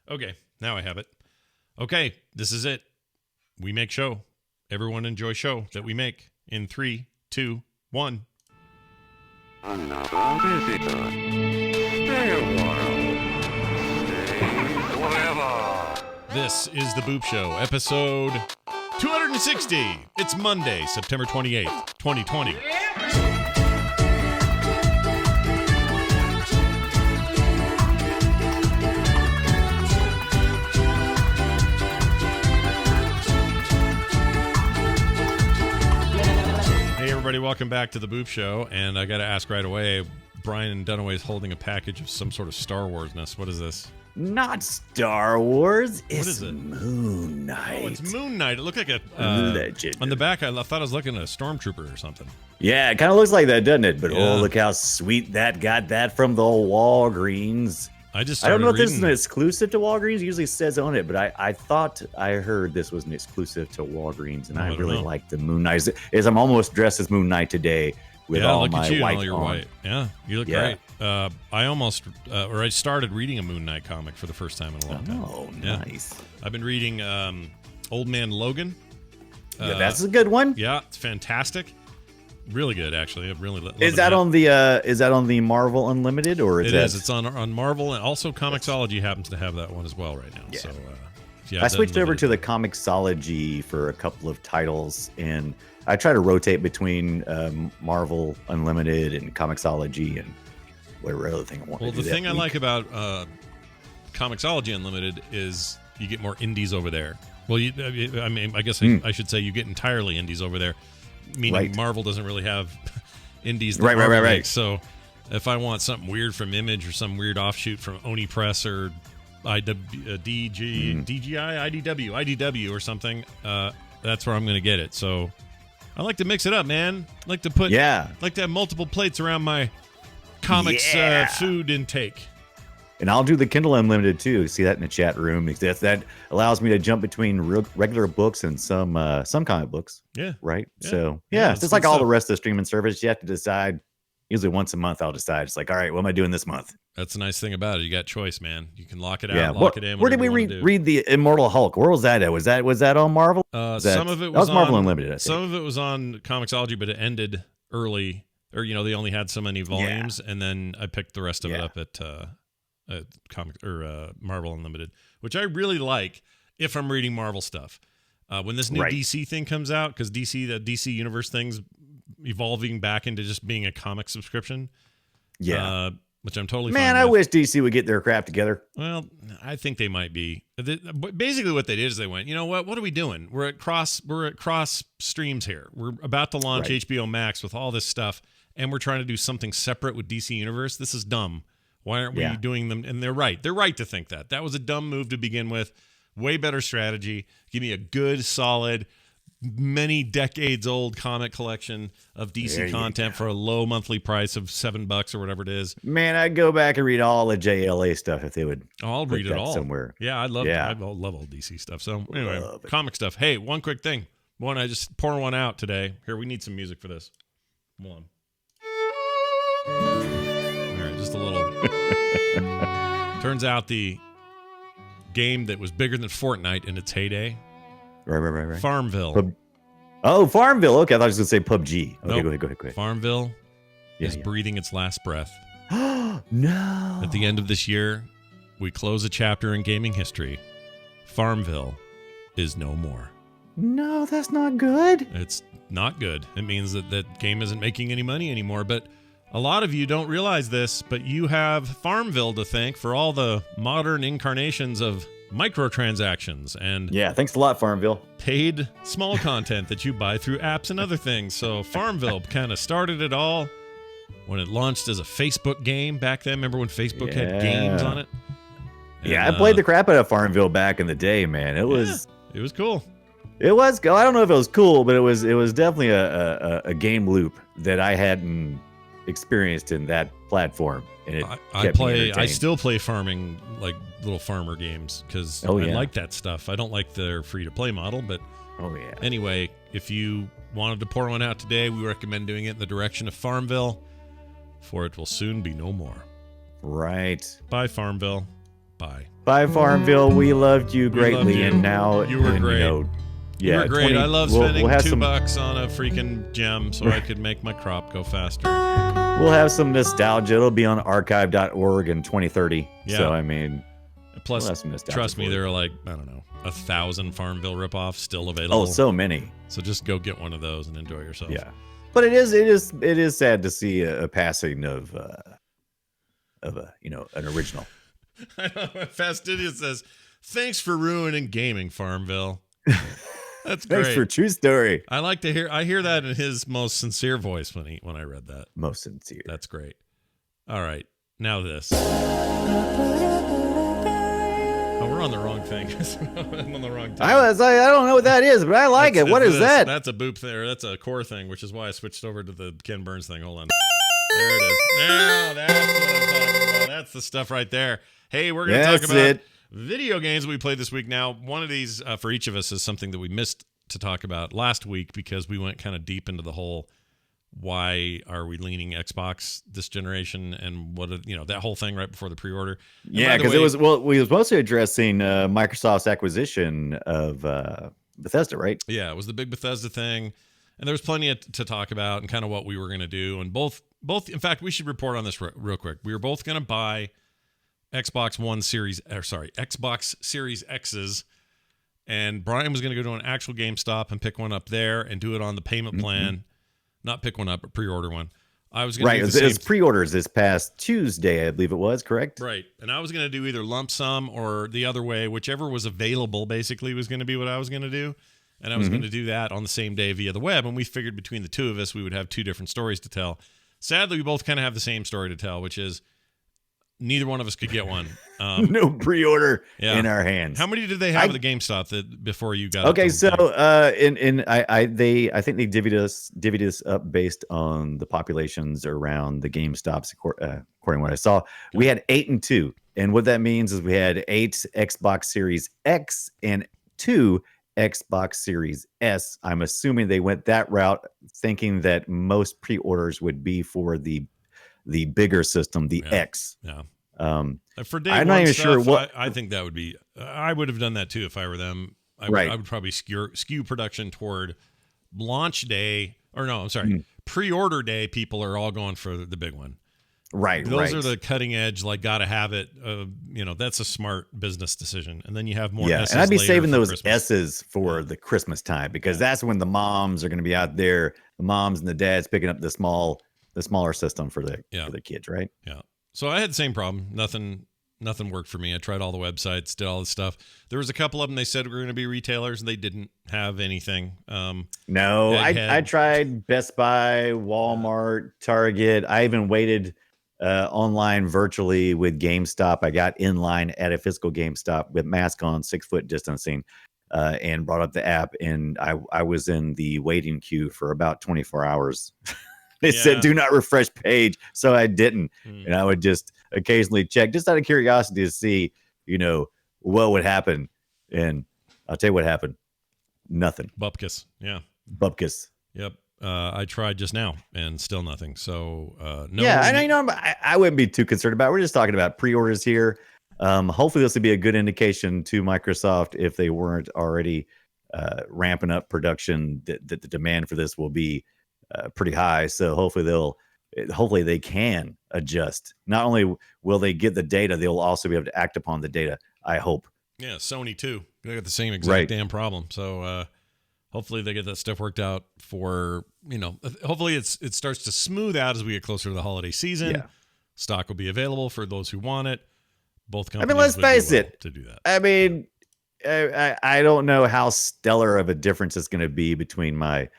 Okay, now I have it. Okay, this is it. We make show. Everyone enjoy show that we make in 3, 2, 1. Another visitor. Stay a while. Stay forever. This is the Boop Show, episode 260. It's Monday, September 28th, 2020. Hey everybody, welcome back to the Boop Show, and I gotta ask right away, Brian Dunaway's holding a package of some sort of Star Wars-ness. What is this? Not Star Wars. What is it? Moon Knight. Oh, it's Moon Knight. It looked like a Legend. on the back. I thought I was looking at a stormtrooper or something. Yeah, it kind of looks like that, doesn't it? But Yeah. oh, look how sweet that got that from the Walgreens. I just I don't know if started this is an reading- exclusive to Walgreens. It usually says on it, but I thought I heard this was an exclusive to Walgreens, and Oh, I I don't really know. like the Moon Knight. As I'm almost dressed as Moon Knight today with yeah, all look my at you, white all your on. white. Yeah, you look Yeah. great. I started reading a Moon Knight comic for the first time in a long time. Oh, Yeah. nice. I've been reading Old Man Logan. Yeah, that's a good one. Yeah, it's fantastic. Really good, actually. I've really loved Is that it. on the Marvel Unlimited or is It that? is. It's on Marvel, and also Comixology happens to have that one as well right now. Yeah. So, yeah, I switched over to the Comixology for a couple of titles, and I try to rotate between Marvel Unlimited and Comixology and whatever other thing I want Well, to do. the thing I like about Comixology Unlimited is you get more indies over there. Well, I guess I should say you get entirely indies over there, meaning Right. Marvel doesn't really have indies. That Right. Marvel makes. So if I want something weird from Image or some weird offshoot from Oni Press or DGI, IDW or something, that's where I'm going to get it. So I like to mix it up, man. I like to put, like to have multiple plates around my comics food intake. And I'll do the Kindle Unlimited too. See that in the chat room. That allows me to jump between regular books and some comic books. Yeah. Right. Yeah. So Yeah, it's it's just like good all stuff. the rest of the streaming service. You have to decide. Usually once a month, I'll decide. It's like, all right, what am I doing this month? That's the nice thing about it. You got choice, man. You can lock it out, Yeah. lock it in. Where did we whatever you wanna do. read the Immortal Hulk? Where was that at? Was that on Marvel? Some of it that was Marvel on, Unlimited. I think. Some of it was on Comixology, but it ended early, or they only had so many volumes, and then I picked the rest of it up at Marvel Unlimited, which I really like if I'm reading Marvel stuff. When this new DC thing comes out, because the DC Universe thing's evolving back into just being a comic subscription. Yeah. Which I'm totally Man, fine I with. wish DC would get their crap together. Well, I think they might be. Basically, what they did is they went, you know what? What are we doing? We're at cross streams here. We're about to launch HBO Max with all this stuff, and we're trying to do something separate with DC Universe. This is dumb. Why aren't we doing them? And they're right. They're right to think that. That was a dumb move to begin with. Way better strategy. Give me a good, solid, many decades old comic collection of DC content for a low monthly price of $7 or whatever it is. Man, I'd go back and read all the JLA stuff if they would. I'll read it all somewhere. Yeah, I love all DC stuff. So anyway, comic stuff. Hey, one quick thing. I just pour one out today. Here, we need some music for this. One. All right, just a little. Turns out the game that was bigger than Fortnite in its heyday. Right. Farmville. Farmville. Okay, I thought I was going to say PUBG. Okay, Nope. go ahead. Farmville is breathing its last breath. No. At the end of this year, we close a chapter in gaming history. Farmville is no more. No, that's not good. It's not good. It means that that game isn't making any money anymore. But a lot of you don't realize this, but you have Farmville to thank for all the modern incarnations of microtransactions and thanks a lot, Farmville. paid small content that you buy through apps and other things. So Farmville kind of started it all when it launched as a Facebook game back then. Remember when Facebook had games on it? I played the crap out of Farmville back in the day, man. It was cool. It was cool. I don't know if it was cool, but it was definitely a game loop that I hadn't experienced in that platform. And it I still play farming, like little farmer games, because I like that stuff. I don't like their free-to-play model, but anyway, if you wanted to pour one out today, we recommend doing it in the direction of Farmville, for it will soon be no more. Right. Bye, Farmville. Bye. Bye, Farmville. We loved you We greatly, loved you. and now You were great. yeah, You were great. I love spending we'll have $2 on a freaking gem so I could make my crop go faster. We'll have some nostalgia. It'll be on archive.org in 2030. Yeah. So I mean, Plus, we'll have some nostalgia trust me, for it. there are like, I don't know, 1,000 Farmville ripoffs still available. Oh, so many. So just go get one of those and enjoy yourself. Yeah, but it is sad to see a passing of a an original. I know. Fastidious says, "Thanks for ruining gaming, Farmville." That's great. Thanks for true story. I hear that in his most sincere voice when I read that. Most sincere. That's great. All right, now this. Oh, we're on the wrong thing. I'm on the wrong thing. I don't know what that is, but I like it. What is that? That's a boop thing, or that's a core thing, which is why I switched over to the Ken Burns thing. Hold on. There it is. Now that's what I'm talking about. That's the stuff right there. Hey, we're going to talk about video games we played this week. Now, one of these for each of us is something that we missed to talk about last week because we went kind of deep into the whole why are we leaning Xbox this generation and that whole thing right before the pre-order. Yeah, because we was mostly addressing Microsoft's acquisition of Bethesda, right? Yeah, it was the big Bethesda thing, and there was plenty to talk about and kind of what we were going to do. And both. In fact, we should report on this real quick. We were both going to buy Xbox Series X's, and Brian was going to go to an actual GameStop and pick one up there and do it on the payment plan. Not pick one up, but pre-order one. I was going to do it was pre-orders this past Tuesday, I believe it was, correct? Right. And I was going to do either lump sum or the other way, whichever was available basically was going to be what I was going to do. And I was going to do that on the same day via the web, and we figured between the two of us we would have two different stories to tell. Sadly, we both kind of have the same story to tell, which is neither one of us could get one. No pre-order in our hands. How many did they have at the GameStop before you got? Okay, so I think they divvied us up based on the populations around the GameStops according to what I saw. We had 8 and 2, and what that means is we had 8 Xbox Series X and 2 Xbox Series S. I'm assuming they went that route, thinking that most pre-orders would be for the bigger system, the X. Yeah. For day I'm not even sure what I think that would be. I would have done that too if I were them. I would probably skew production toward launch day, or no, I'm sorry, pre-order day. People are all going for the big one. Right. Those are the cutting edge, like gotta have it. That's a smart business decision. And then you have more. S's and I'd be later saving for those Christmas. S's for the Christmas time because that's when the moms are going to be out there. The moms and the dads picking up the smaller system for the kids, right? Yeah. So I had the same problem. Nothing worked for me. I tried all the websites, did all this stuff. There was a couple of them they said were going to be retailers, and they didn't have anything. No, I tried Best Buy, Walmart, Target. I even waited online virtually with GameStop. I got in line at a physical GameStop with mask on, 6-foot distancing, and brought up the app, and I was in the waiting queue for about 24 hours. It said do not refresh page, so I didn't. And I would just occasionally check just out of curiosity to see, what would happen. And I'll tell you what happened. Nothing. Bupkis. Yeah. Bupkis. Yep. I tried just now and still nothing. So no. Yeah, and I wouldn't be too concerned about it. We're just talking about pre-orders here. Hopefully this would be a good indication to Microsoft if they weren't already ramping up production that the demand for this will be pretty high. So hopefully they can adjust. Not only will they get the data, they'll also be able to act upon the data. I hope. Yeah, Sony too. They got the same exact damn problem. So hopefully they get that stuff worked out for hopefully it starts to smooth out as we get closer to the holiday season. Yeah. Stock will be available for those who want it. Both companies. Let's face it. To do that. I don't know how stellar of a difference it's going to be between my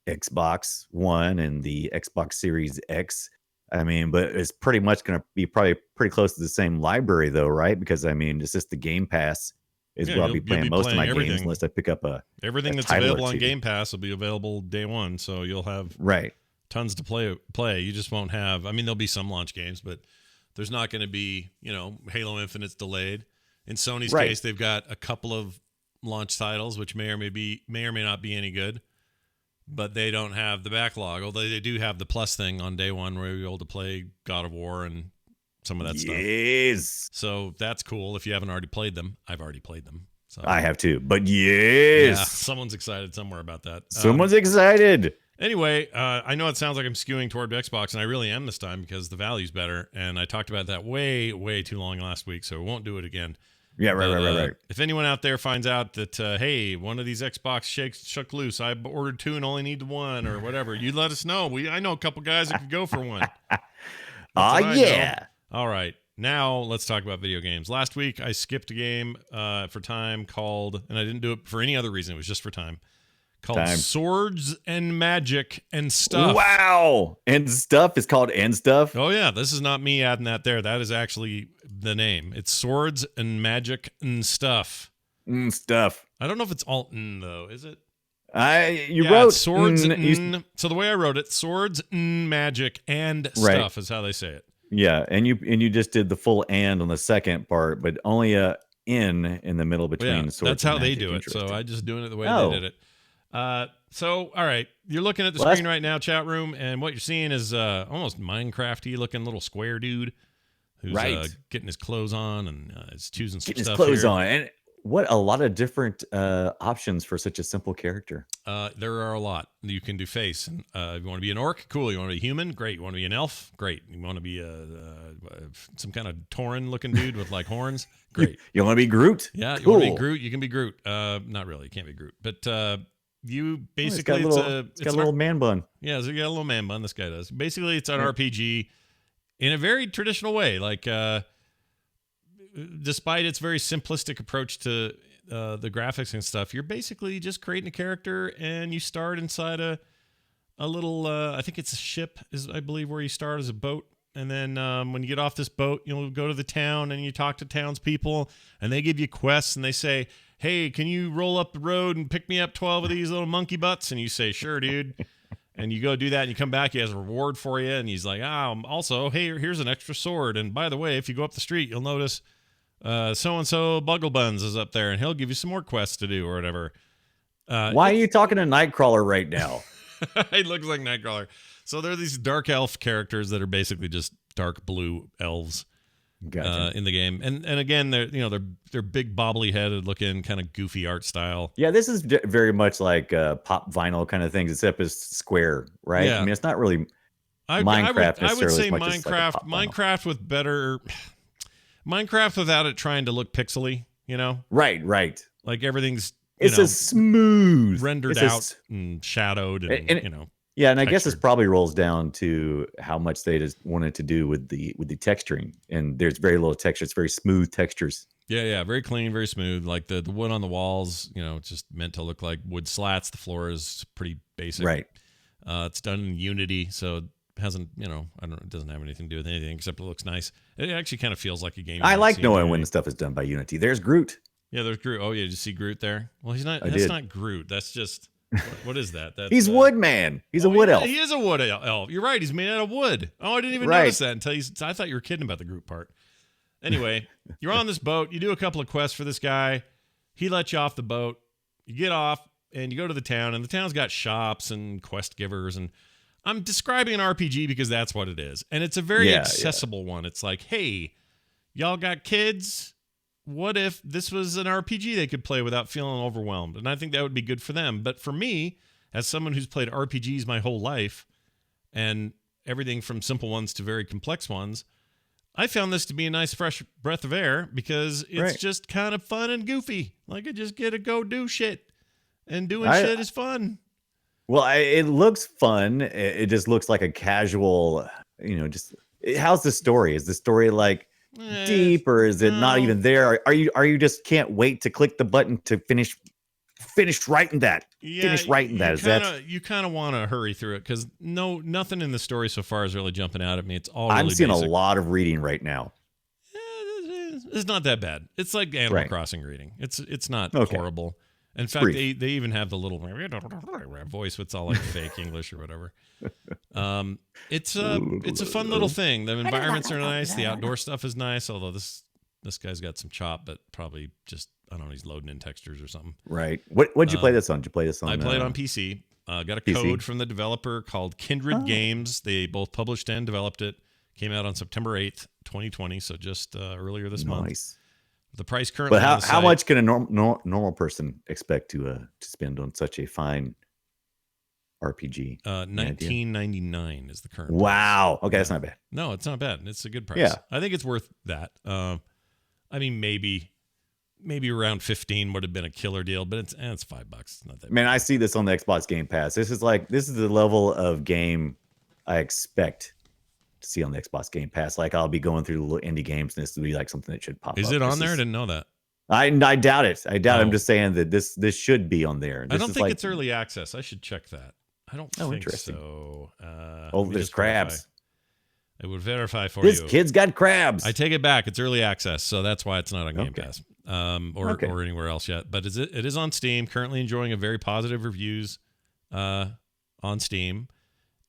Xbox One and the Xbox Series X. But it's pretty much going to be probably pretty close to the same library though, right? Because it's just the Game Pass is where I'll be playing most of my games unless I pick up everything that's available on Game Pass will be available day one. So you'll have tons to play. You just won't have, there'll be some launch games, but there's not going to be, Halo Infinite's delayed. In Sony's case, they've got a couple of launch titles, which may or may not be any good. But they don't have the backlog, although they do have the Plus thing on day one where you'll be able to play God of War and some of that stuff. Yes. So that's cool. If you haven't already played them, I've already played them. So I have too. But yes. Yeah, someone's excited somewhere about that. Someone's excited. Anyway, I know it sounds like I'm skewing toward Xbox, and I really am this time because the value's better. And I talked about that way, way too long last week, so we won't do it again. Yeah, right. If anyone out there finds out that, hey, one of these Xbox shook loose, I ordered 2 and only need 1 or whatever, you let us know. I know a couple guys that could go for 1. Yeah. All right. Now let's talk about video games. Last week, I skipped a game for time called, and I didn't do it for any other reason. It was just for time. Called Swords and Magic and Stuff. Wow. And Stuff is called And Stuff? Oh, yeah. This is not me adding that there. That is actually the name. It's Swords and Magic and Stuff. Stuff. I don't know if it's all though. Is it? You wrote Swords so the way I wrote it, Swords and Magic and Stuff is how they say it. Yeah. And you just did the full and on the second part, but only a in the middle between Swords that's how and they Magic. do it. So I just doing it the way they did it. So, all right, you're looking at the screen right now, chat room, and what you're seeing is almost Minecraft-y looking little square dude who's getting his clothes on and is choosing some stuff. Getting his clothes on, and what a lot of different options for such a simple character. There are a lot. You can do face. And, you want to be an orc? Cool. You want to be human? Great. You want to be an elf? Great. You want to be some kind of Tauren-looking dude with like horns? Great. You want to be Groot? Yeah, you want to be Groot? You can be Groot. Not really. You can't be Groot, but. You basically it's got a little man bun. Yeah, so you got a little man bun. This guy does. Basically, it's an RPG in a very traditional way. Like, despite its very simplistic approach to the graphics and stuff, you're basically just creating a character, and you start inside a little. I think it's a ship, I believe, where you start as a boat. And then when you get off this boat, you'll go to the town and you talk to townspeople, and they give you quests, and they say, hey, can you roll up the road and pick me up 12 of these little monkey butts? And you say, sure, dude. And you go do that, and you come back, he has a reward for you, and he's like, also, hey, here's an extra sword. And by the way, if you go up the street, you'll notice so-and-so Bugglebuns is up there, and he'll give you some more quests to do or whatever. Why are you talking to Nightcrawler right now? He looks like Nightcrawler. So there are these dark elf characters that are basically just dark blue elves. Gotcha. In the game, and again, they're big, bobbly headed looking, kind of goofy art style. Yeah, this is very much like pop vinyl kind of things, except it's square, right? Yeah. I mean, it's not really Minecraft. I would say Minecraft, Minecraft with better Minecraft without it trying to look pixely. Right. Like everything's it's a smooth rendered out and shadowed, and Yeah, and I guess this probably rolls down to how much they just wanted to do with the texturing, and there's very little texture. It's very smooth textures. Yeah, very clean, very smooth. Like the wood on the walls, it's just meant to look like wood slats. The floor is pretty basic. Right. It's done in Unity, so it hasn't, it doesn't have anything to do with anything except it looks nice. It actually kind of feels like a game. I like knowing when the stuff is done by Unity. There's Groot. Yeah, there's Groot. Oh yeah, did you see Groot there? Well, he's not. That's not Groot. That's just. What is that? That's, he's Woodman. He's a wood elf. He is a wood elf. You're right. He's made out of wood. Oh, I didn't even notice that until I thought you were kidding about the Groot part. Anyway, you're on this boat. You do a couple of quests for this guy. He lets you off the boat. You get off and you go to the town, and the town's got shops and quest givers. And I'm describing an RPG because that's what it is. And it's a very accessible one. It's like, hey, y'all got kids? What if this was an RPG they could play without feeling overwhelmed? And I think that would be good for them. But for me, as someone who's played RPGs my whole life, and everything from simple ones to very complex ones, I found this to be a nice fresh breath of air because it's just kind of fun and goofy. Like I just get to go do shit, and doing shit is fun. Well, it looks fun. It just looks like a casual, how's the story? Is the story like deep, or is it not even there? Are you just can't wait to click the button to finish writing that? Finish writing that. You kind of want to hurry through it because nothing in the story so far is really jumping out at me. It's all really I'm seeing basic. A lot of reading right now. It's not that bad. It's like Animal Crossing reading. It's not horrible. In fact, they even have the little voice, it's all like fake English or whatever. It's a fun little thing. The environments are nice. The outdoor stuff is nice. Although this guy's got some chop, but probably just I don't know. He's loading in textures or something. Right. What did you play this on? Did you play this on? I played on PC. Got a code from the developer called Kindred Games. They both published and developed it. Came out on September 8th, 2020, so just earlier this month. Nice. The price currently. But how much can a normal person expect to spend on such a fine RPG? $19.99 is the current. Wow. Price. Okay, that's not bad. No, it's not bad. It's a good price. Yeah. I think it's worth that. I mean, maybe around 15 would have been a killer deal, but it's $5. It's not that. Man, I see this on the Xbox Game Pass. This is the level of game I expect to see on the Xbox Game Pass. Like, I'll be going through the little indie games, and this would be like something that should pop up. Is it on there? I didn't know that. I doubt it. I'm just saying that this should be on there. I don't think it's early access. I should check that. I don't think so. There's crabs. I would verify for you. This kid's got crabs. I take it back. It's early access, so that's why it's not on Game Pass or anywhere else yet. But it is on Steam. Currently enjoying a very positive reviews on Steam,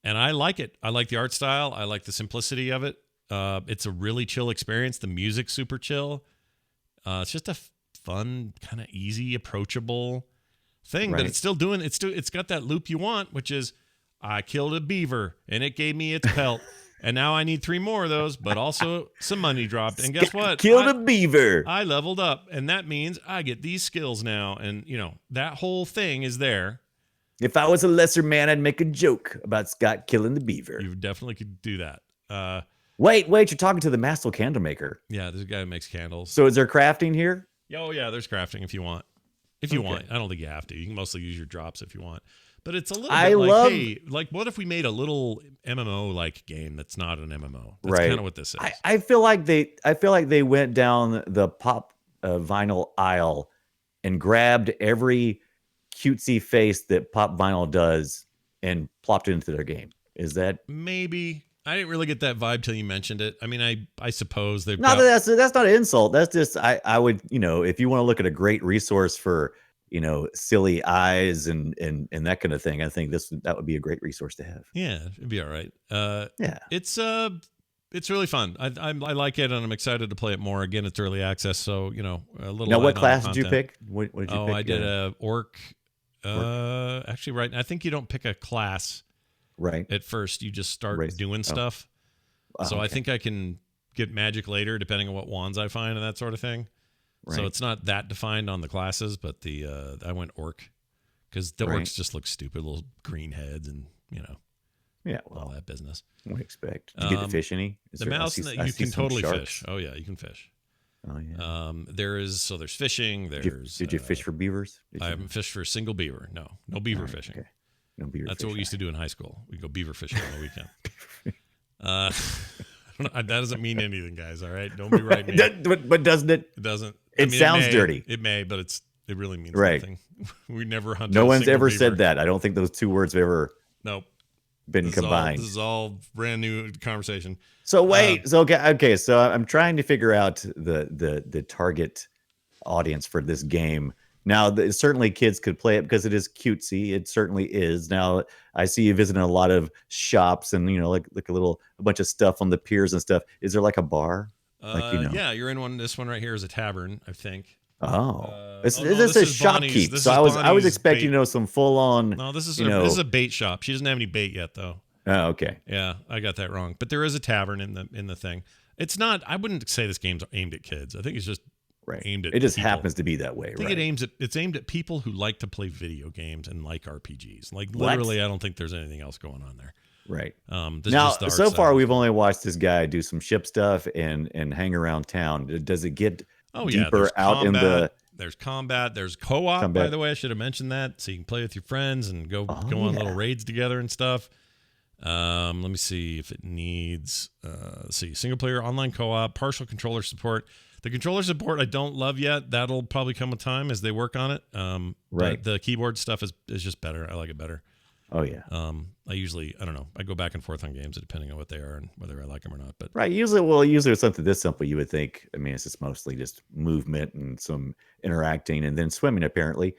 and I like it. I like the art style. I like the simplicity of it. It's a really chill experience. The music's super chill. It's just a fun, kind of easy, approachable thing, but it's still doing. It's got that loop you want, which is I killed a beaver and it gave me its pelt. And now I need 3 more of those, but also some money dropped. And guess what? Killed a beaver. I leveled up, and that means I get these skills now. And, that whole thing is there. If I was a lesser man, I'd make a joke about Scott killing the beaver. You definitely could do that. Wait, you're talking to the master candle maker. Yeah, there's a guy who makes candles. So is there crafting here? Oh, yeah, there's crafting if you want. If you want. I don't think you have to. You can mostly use your drops if you want. But it's a little bit hey, what if we made a little MMO-like game that's not an MMO? That's kind of what this is. I feel like they went down the pop vinyl aisle and grabbed every cutesy face that pop vinyl does and plopped it into their game. Is that maybe? I didn't really get that vibe till you mentioned it. I mean, I suppose they've that's not an insult. That's just I would, if you want to look at a great resource for silly eyes and that kind of thing, I think that would be a great resource to have. Yeah, it'd be all right. Yeah, it's really fun. I like it, and I'm excited to play it more. Again, it's early access, so a little. Now, what class did you pick? What did you pick? I did a orc. Actually, right. I think you don't pick a class. Right. At first, you just start doing stuff. So I think I can get magic later, depending on what wands I find and that sort of thing. Right. So it's not that defined on the classes, but I went orc because the orcs just look stupid, little green heads, and all that business. What do you expect? Did you get to fish any? The mouse, you can totally fish. Oh yeah, you can fish. Oh yeah. There's fishing. Did you fish for beavers? I haven't fished for a single beaver. No beaver fishing. Okay. No beaver. That's what we used to do in high school. We'd go beaver fishing on the weekend. That doesn't mean anything, guys. All right, don't be right. But doesn't it? It doesn't. It sounds dirty. It may, but it really means nothing. We never hunted. No one's ever said that. I don't think those two words have ever. Nope. Been combined. This is all brand new conversation. So wait. Okay. So I'm trying to figure out the target audience for this game. Now, certainly kids could play it because it is cutesy. It certainly is. Now, I see you visiting a lot of shops and, like a bunch of stuff on the piers and stuff. Is there like a bar? Yeah, you're in one. This one right here is a tavern, I think. This is shopkeep. So I was expecting, some full on. No, this is a bait shop. She doesn't have any bait yet, though. Oh, okay. Yeah, I got that wrong. But there is a tavern in the thing. It's not. I wouldn't say this game's aimed at kids. I think it's just aimed at. It just people. happens to be that way. I think it's aimed at people who like to play video games and like RPGs. Like literally, I don't think there's anything else going on there. Right. Now, so far we've only watched this guy do some ship stuff and hang around town. Does it get deeper out in the? There's combat. There's co-op. By the way, I should have mentioned that, so you can play with your friends and go on little raids together and stuff. Let me see if it needs. Single player online co-op, partial controller support. The controller support I don't love yet. That'll probably come with time as they work on it. But the keyboard stuff is just better. I like it better. Oh yeah. I don't know. I go back and forth on games depending on what they are and whether I like them or not. But usually with something this simple, you would think. I mean, it's just mostly just movement and some interacting, and then swimming. Apparently,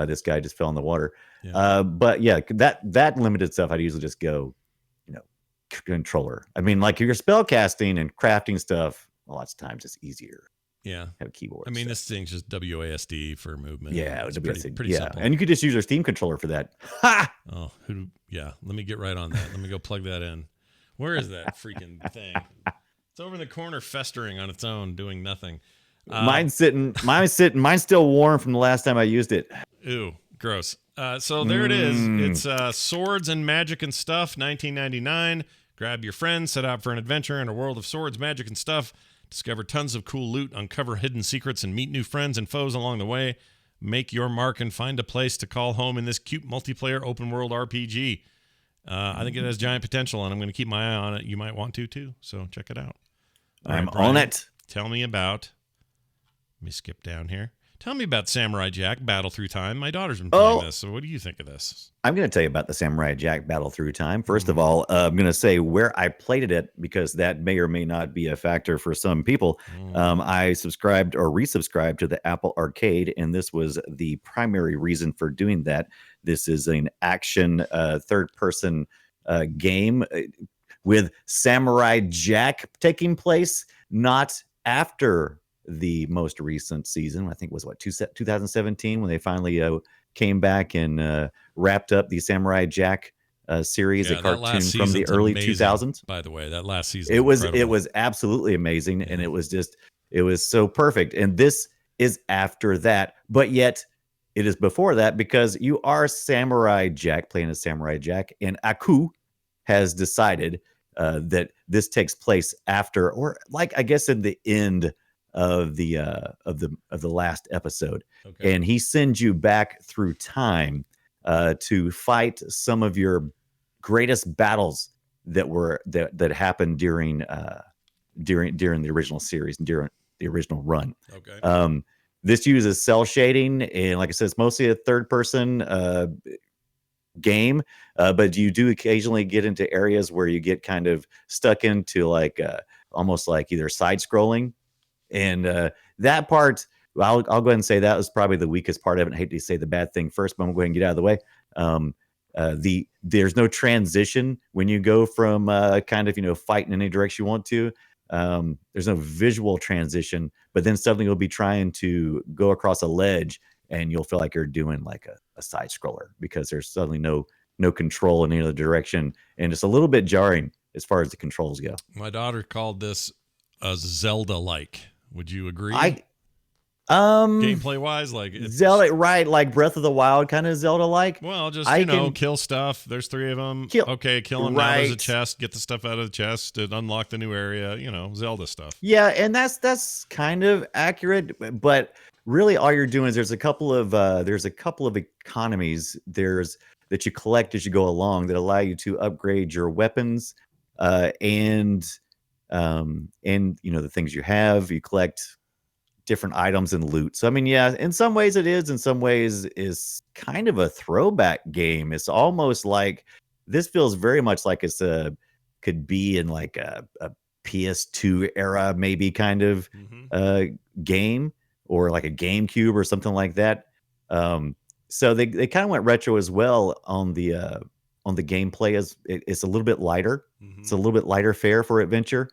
this guy just fell in the water. Yeah. But yeah, that limited stuff, I'd usually just go, controller. I mean, like your spell casting and crafting stuff, lots of times it's easier. Yeah, have a keyboard. I mean, this thing's just WASD for movement. Yeah, it's pretty simple. And you could just use your Steam controller for that. Ha! Oh, let me get right on that. Let me go plug that in. Where is that freaking thing? It's over in the corner, festering on its own, doing nothing. Mine's still warm from the last time I used it. Ew, gross. So there it is. It's Swords and Magic and Stuff, 1999. Grab your friends, set out for an adventure in a world of swords, magic, and stuff. Discover tons of cool loot, uncover hidden secrets, and meet new friends and foes along the way. Make your mark and find a place to call home in this cute multiplayer open world RPG. I think it has giant potential, and I'm going to keep my eye on it. You might want to, too, so check it out. I'm on it. Tell me about... Let me skip down here. Tell me about Samurai Jack Battle Through Time. My daughter's been playing this, so what do you think of this? I'm going to tell you about the Samurai Jack Battle Through Time. First of all, I'm going to say where I played it at, because that may or may not be a factor for some people. I subscribed or resubscribed to the Apple Arcade, and this was the primary reason for doing that. This is an action third-person game with Samurai Jack taking place, not after the most recent season. I think it was 2017 when they finally came back and wrapped up the Samurai Jack series, a cartoon from the early amazing, 2000s. By the way, that last season it was absolutely amazing, and it was so perfect. And this is after that, but yet it is before that, because you are Samurai Jack playing as Samurai Jack, and Aku has decided that this takes place after, or like I guess in the end of the last episode. Okay. And he sends you back through time to fight some of your greatest battles that happened during the original series and during the original run. Okay. This uses cell shading, and like I said, it's mostly a third person game, but you do occasionally get into areas where you get kind of stuck into like almost like either side scrolling. And that part, I'll go ahead and say that was probably the weakest part of it. I hate to say the bad thing first, but I'm going to go ahead and get out of the way. There's no transition when you go from kind of, fight in any direction you want to. There's no visual transition, but then suddenly you'll be trying to go across a ledge and you'll feel like you're doing like a side scroller, because there's suddenly no control in any other direction. And it's a little bit jarring as far as the controls go. My daughter called this a Zelda-like. Would you agree? Gameplay wise, like Zelda, right? Like Breath of the Wild, kind of Zelda-like. Well, just kill stuff. There's 3 of them. Kill them. Right. Now there's a chest. Get the stuff out of the chest to unlock the new area. Zelda stuff. Yeah, and that's kind of accurate. But really, all you're doing is there's a couple of economies that you collect as you go along that allow you to upgrade your weapons, and the things you have. You collect different items and loot. So I mean, yeah, in some ways it is, in some ways is kind of a throwback game. It's almost like this feels very much like could be in like a PS2 era, maybe kind of game, or like a GameCube or something like that. So they kind of went retro as well on the gameplay. As it's a little bit lighter. It's a little bit lighter fare for adventure.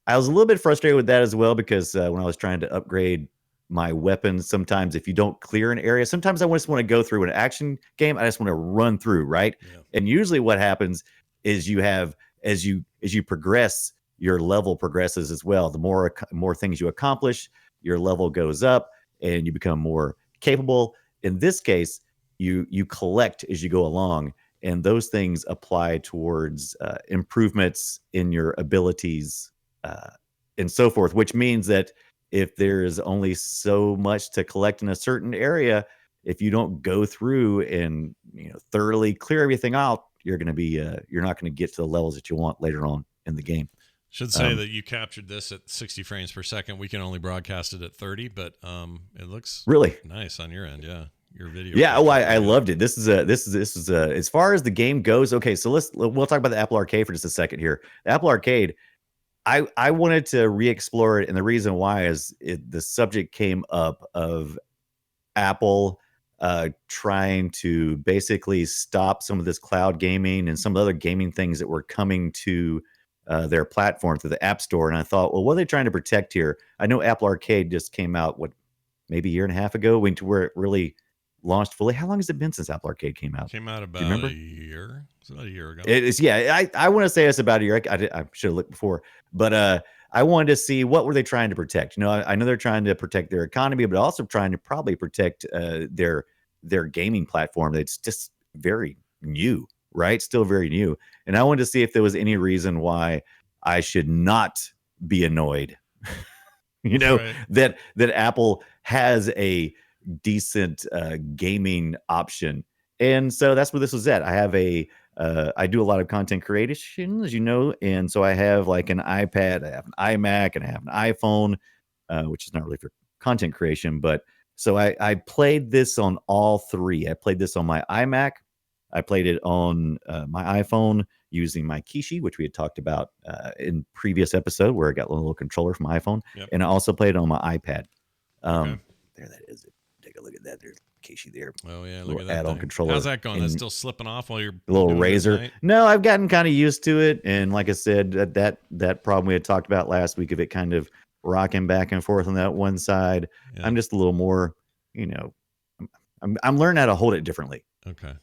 I was a little bit frustrated with that as well, because when I was trying to upgrade my weapons, sometimes if you don't clear an area, sometimes I just want to go through an action game. I just want to run through, right? Yeah. And usually what happens is you have, as you progress, your level progresses as well. The more things you accomplish, your level goes up and you become more capable. In this case, you collect as you go along, and those things apply towards improvements in your abilities and so forth, which means that if there is only so much to collect in a certain area, if you don't go through and thoroughly clear everything out, you're not going to get to the levels that you want later on in the game. Should say that you captured this at 60 frames per second. We can only broadcast it at 30, but it looks really nice on your end. Yeah, your video. Yeah, I loved it. This is as far as the game goes. Okay, so we'll talk about the Apple Arcade for just a second here. The Apple Arcade, I wanted to re-explore it, and the reason why is the subject came up of Apple trying to basically stop some of this cloud gaming and some other gaming things that were coming to their platform through the App Store. And I thought, well, what are they trying to protect here? I know Apple Arcade just came out, maybe a year and a half ago, where it really launched fully. How long has it been since Apple Arcade came out? Came out about a year. It's about a year ago. It is, yeah. I want to say it's about a year. I should have looked before, but I wanted to see what were they trying to protect. I know they're trying to protect their economy, but also trying to probably protect their gaming platform. That's just very new, right? Still very new. And I wanted to see if there was any reason why I should not be annoyed. Right. that Apple has a decent gaming option. And so that's what this was at. I have I do a lot of content creation, as you know. And so I have like an iPad, I have an iMac, and I have an iPhone, which is not really for content creation. But so I played this on all three. I played this on my iMac. I played it on my iPhone using my Kishi, which we had talked about in previous episode, where I got a little controller from my iPhone. Yep. And I also played it on my iPad. Okay. There that is. Take a look at that. There's Kishi there. Oh yeah, look at that add-on controller. How's that going? That's still slipping off while you're a little razor. No, I've gotten kind of used to it, and like I said, that problem we had talked about last week of it kind of rocking back and forth on that one side. Yeah. I'm just a little more, I'm learning how to hold it differently. Okay.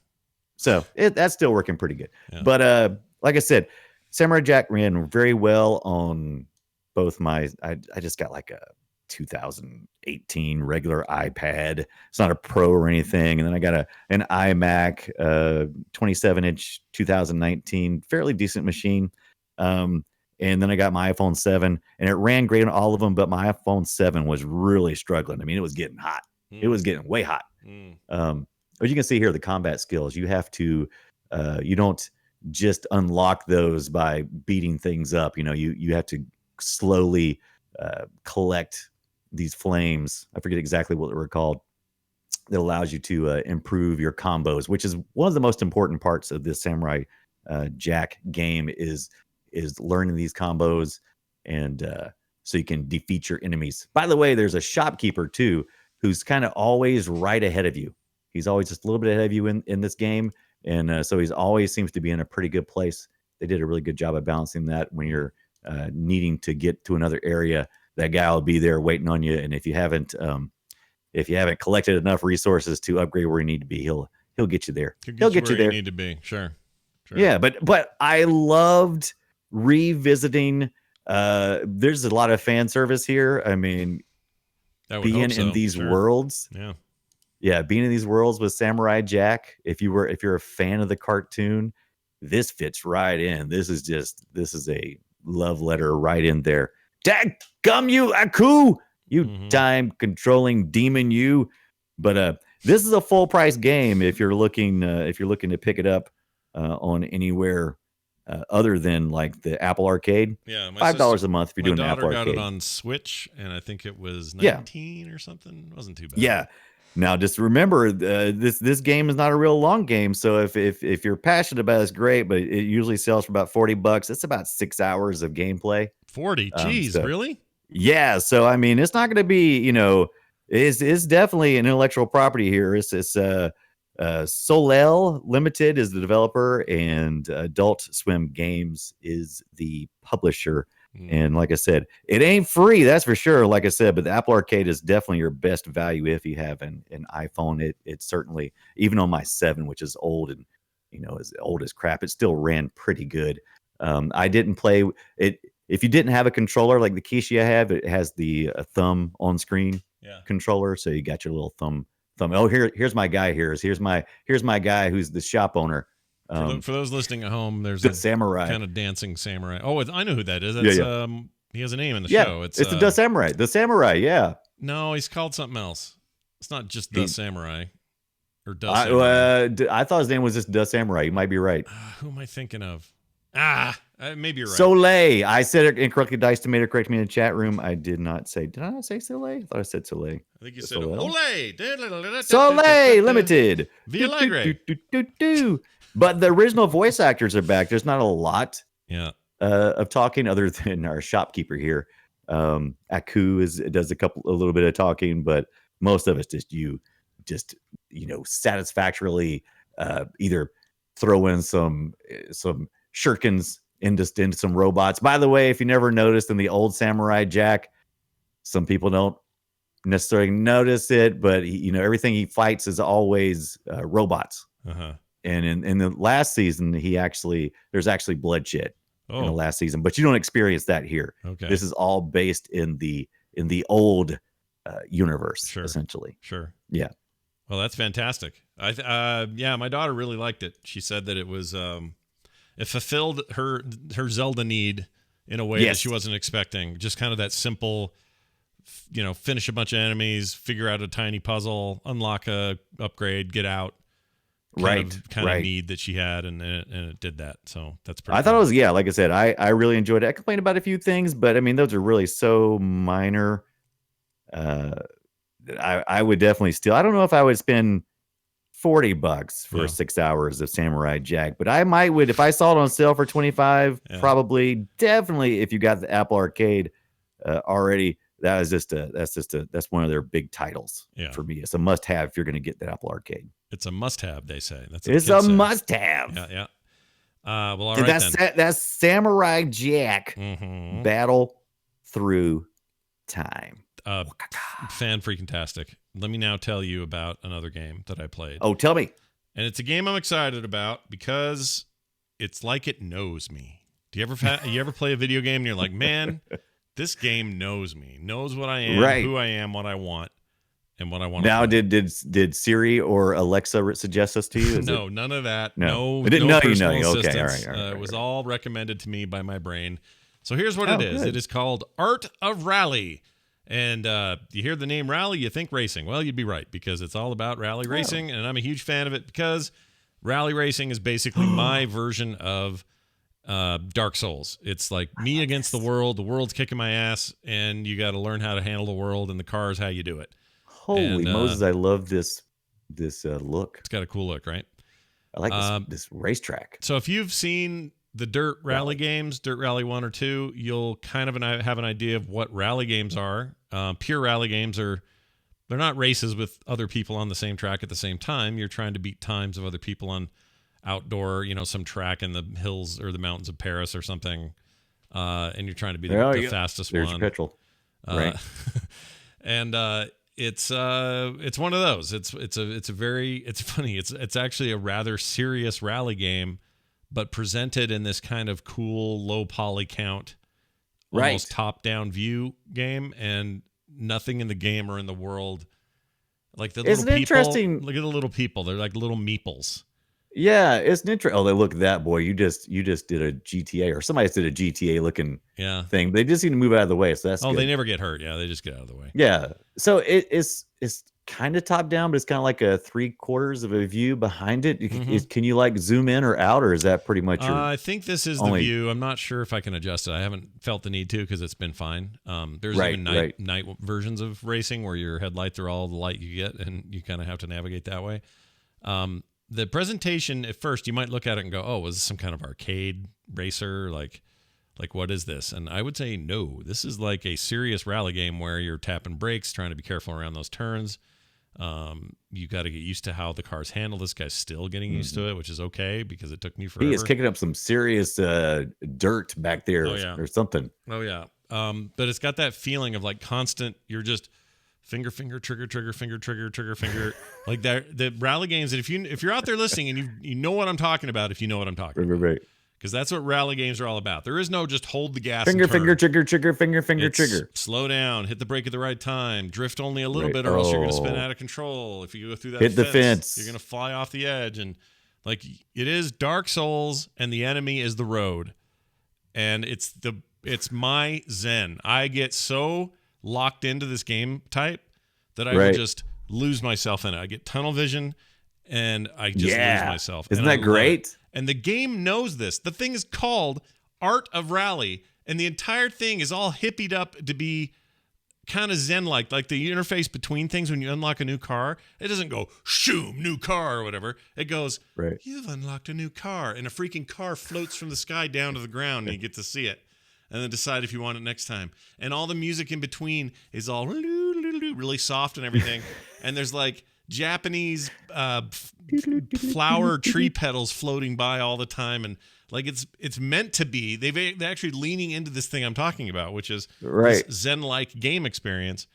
So that's still working pretty good. Yeah. But like I said, Samurai Jack ran very well on both my. I just got like a 2018 regular iPad. It's not a Pro or anything. And then I got an iMac, 27-inch 2019, fairly decent machine. And then I got my iPhone 7, and it ran great on all of them. But my iPhone 7 was really struggling. I mean, it was getting hot. It was getting way hot. As you can see here, the combat skills, you have to, you don't just unlock those by beating things up. You have to slowly collect these flames. I forget exactly what they were called. That allows you to improve your combos, which is one of the most important parts of this Samurai Jack game is learning these combos, and so you can defeat your enemies. By the way, there's a shopkeeper too, who's kind of always right ahead of you. He's always just a little bit ahead of you in this game. And so he's always seems to be in a pretty good place. They did a really good job of balancing that. When you're needing to get to another area, that guy will be there waiting on you. And if you haven't collected enough resources to upgrade where you need to be, he'll get you there. He'll get you there. You need to be. Sure. Yeah. But I loved revisiting. There's a lot of fan service here. I mean, being in these worlds. Yeah. Yeah, being in these worlds with Samurai Jack, if you're a fan of the cartoon, this fits right in. This is a love letter right in there. Dadgum you, Aku, you time controlling demon, you. But this is a full price game if you're looking to pick it up on anywhere other than like the Apple Arcade. Yeah, $5 a month if you're doing Apple Arcade. My daughter got it on Switch, and I think it was 19 or something. It wasn't too bad. Yeah. Now, just remember, this game is not a real long game. So if you're passionate about it, it's great. But it usually sells for about $40. It's about 6 hours of gameplay. 40? Geez, really? Yeah. So I mean, it's not going to be, it's definitely an intellectual property here. It's Soleil Limited is the developer, and Adult Swim Games is the publisher. And like I said, it ain't free, that's for sure. Like I said, but the Apple Arcade is definitely your best value if you have an iPhone. It certainly, even on my 7, which is old and as old as crap, it still ran pretty good. I didn't play it. If you didn't have a controller like the Kishi I have, it has the thumb on screen controller, so you got your little thumb. Oh, here's my guy. Here's my guy who's the shop owner. For those listening at home, there's a samurai, kind of dancing samurai. Oh, I know who that is. That's, he has a name in the show. It's the samurai. The samurai, yeah. No, he's called something else. It's not just the samurai or samurai. I thought his name was just the samurai. You might be right. Who am I thinking of? Maybe you're right. Soleil. I said it incorrectly. Dice Tomato, correct me in the chat room. I did not say. Did I not say Soleil? I thought I said Soleil. I think you said Olay. Soleil Limited. Via Alegre. But the original voice actors are back. There's not a lot of talking other than our shopkeeper here. Aku does a little bit of talking, but most of it's just satisfactorily either throw in some shurikens into some robots. By the way, if you never noticed in the old Samurai Jack, some people don't necessarily notice it, but everything he fights is always robots. Uh-huh. And in the last season, there's actually bloodshed in the last season, but you don't experience that here. Okay. This is all based in the old universe, essentially. Sure. Yeah. Well, that's fantastic. My daughter really liked it. She said that it was it fulfilled her Zelda need in a way that she wasn't expecting. Just kind of that simple, finish a bunch of enemies, figure out a tiny puzzle, unlock a upgrade, get out. Kind of need that she had, and it did that. So that's pretty. I thought it was like I said, I really enjoyed it. I complained about a few things, but I mean those are really so minor. I would definitely still. I don't know if I would spend $40 for 6 hours of Samurai Jack, but I would if I saw it on sale for $25. Probably, definitely, if you got the Apple Arcade already. That's one of their big titles for me. It's a must-have if you're going to get the Apple Arcade. It's a must-have, they say. It's a must-have. Yeah. Well, all right then. That's Samurai Jack. Mm-hmm. Battle through time. Fan-freaking-tastic. Let me now tell you about another game that I played. Oh, tell me. And it's a game I'm excited about because it's like it knows me. Do you ever play a video game and you're like, man, this game knows me, knows what I am, who I am, what I want, and what I want. Now, did Siri or Alexa suggest this to you? No, none of that. No, I didn't know you know. Okay, all right. It was all recommended to me by my brain. So here's what it is. Good. It is called Art of Rally. And you hear the name Rally, you think racing. Well, you'd be right, because it's all about rally racing, and I'm a huge fan of it because rally racing is basically my version of Dark Souls. It's like me against the world's kicking my ass, and you got to learn how to handle the world, and the car is how you do it. Holy Moses, I love this look. It's got a cool look, right? I like this racetrack. So if you've seen the Dirt Rally games, Dirt Rally 1 or 2, you'll kind of have an idea of what rally games are. Pure rally games they're not races with other people on the same track at the same time. You're trying to beat times of other people on outdoor, some track in the hills or the mountains of Paris or something, and you're trying to be the fastest There's one. There's petrol, right? And it's one of those. It's funny. It's actually a rather serious rally game, but presented in this kind of cool low poly count, almost top down view game, and nothing in the game or in the world like the little people. Interesting. Look at the little people. They're like little meeples. Yeah, it's interesting. Oh, look at that, boy! You just did a GTA, or somebody did a GTA looking thing. They just need to move out of the way, so that's good. They never get hurt. Yeah, they just get out of the way. Yeah, so it's kind of top down, but it's kind of like a 3/4 of a view behind it. Can you like zoom in or out, or is that pretty much your I think this is the view. I'm not sure if I can adjust it. I haven't felt the need to because it's been fine. There's even night versions of racing where your headlights are all the light you get, and you kind of have to navigate that way. The presentation, at first, you might look at it and go, oh, was this some kind of arcade racer? Like what is this? And I would say, no, this is like a serious rally game where you're tapping brakes, trying to be careful around those turns. You got to get used to how the cars handle. This guy's still getting used to it, which is okay because it took me forever. He is kicking up some serious dirt back there or something. Oh, yeah. But it's got that feeling of like constant, you're just finger, trigger, finger. Like that, the rally games. And if you're out there listening and you know what I'm talking about, if you know what I'm talking about. Right. Because that's what rally games are all about. There is no just hold the gas finger, and turn. trigger, finger, trigger. Slow down, hit the brake at the right time, drift only a little bit or else you're going to spin out of control. If you go through that hit the fence, you're going to fly off the edge. And like it is Dark Souls and the enemy is the road. And it's my zen. I get so locked into this game type that I will just lose myself in it. I get tunnel vision and I just lose myself. Isn't that great? And the game knows this. The thing is called Art of Rally, and the entire thing is all hippied up to be kind of zen-like. Like the interface between things when you unlock a new car, it doesn't go, shoom, new car or whatever. It goes, you've unlocked a new car, and a freaking car floats from the sky down to the ground, and you get to see it. And then decide if you want it next time. And all the music in between is all really soft and everything. And there's like Japanese flower tree petals floating by all the time, and like it's meant to be. They're actually leaning into this thing I'm talking about, which is this zen-like game experience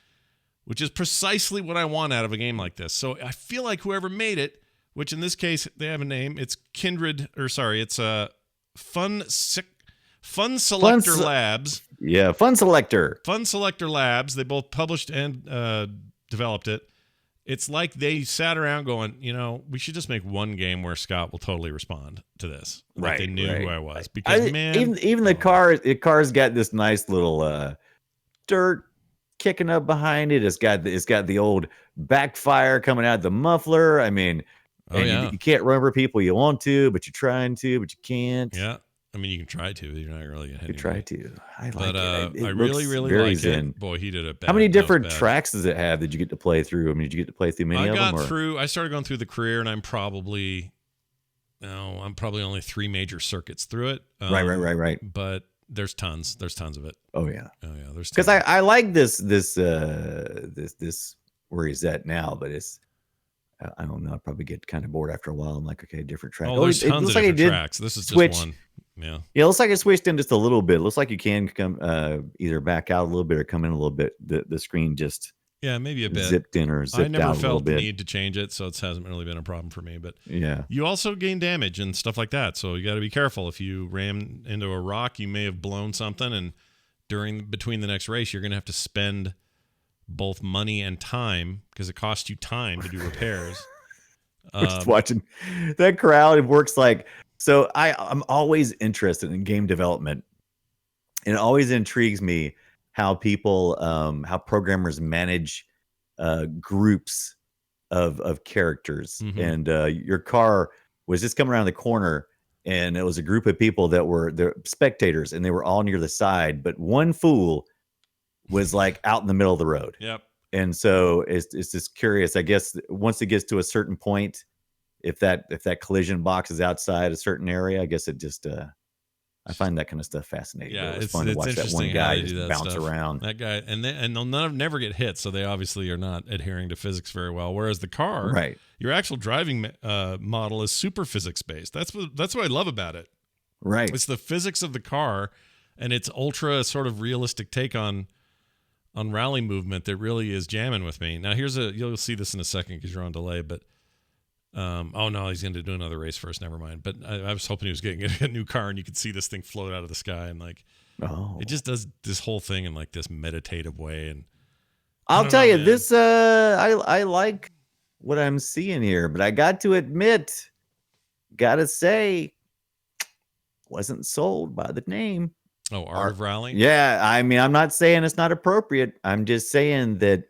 which is precisely what I want out of a game like this. So I feel like whoever made it, which in this case they have a name, it's Fun Selector Labs. Yeah, Fun Selector. Fun Selector Labs. They both published and developed it. It's like they sat around going, we should just make one game where Scott will totally respond to this. Like right. They knew right. who I was. Because, even the car's got this nice little dirt kicking up behind it. It's got the old backfire coming out the muffler. I mean, you can't run over people you want to, but you're trying to, but you can't. Yeah. I mean, you can try to. You're not really going to. You try to. I like it. I really, really like it. Boy, he did it bad. How many different tracks does it have that you get to play through? I mean, did you get to play through many of them? I started going through the career, and I'm probably only 3 major circuits through it. Right. But there's tons. There's tons of it. Oh yeah. There's because I like this where he's at now, but it's. I don't know. I'd probably get kind of bored after a while. I'm like, okay, different track. Oh, there's tons of different tracks. This is just one. Yeah. Yeah, it looks like it switched in just a little bit. It looks like you can come either back out a little bit or come in a little bit. The screen just maybe a bit zipped in or zipped out a little bit. I never felt the need to change it, so it hasn't really been a problem for me. But yeah, you also gain damage and stuff like that, so you got to be careful. If you ram into a rock, you may have blown something, and between the next race, you're going to have to spend both money and time because it costs you time to do repairs. Just watching that crowd. It works like so. I'm always interested in game development, and it always intrigues me how programmers manage groups of characters. Mm-hmm. And your car was just coming around the corner, and it was a group of people that were the spectators, and they were all near the side, but one fool was like out in the middle of the road. Yep. And so it's just curious. I guess once it gets to a certain point, if that collision box is outside a certain area, I guess it just I find that kind of stuff fascinating. Yeah, it's fun to watch that one guy just bounce around. That guy, and they'll never get hit, so they obviously are not adhering to physics very well. Whereas the car, right, your actual driving model is super physics based. That's what I love about it. Right, it's the physics of the car, and its ultra sort of realistic take on rally movement that really is jamming with me. Now you'll see this in a second because you're on delay, but oh no, he's going to do another race first. Never mind. But I was hoping he was getting a new car and you could see this thing float out of the sky and it just does this whole thing in like this meditative way. And I'll tell you this, I like what I'm seeing here, but I got to say, wasn't sold by the name. Oh, Art of Rally? Yeah, I mean, I'm not saying it's not appropriate. I'm just saying that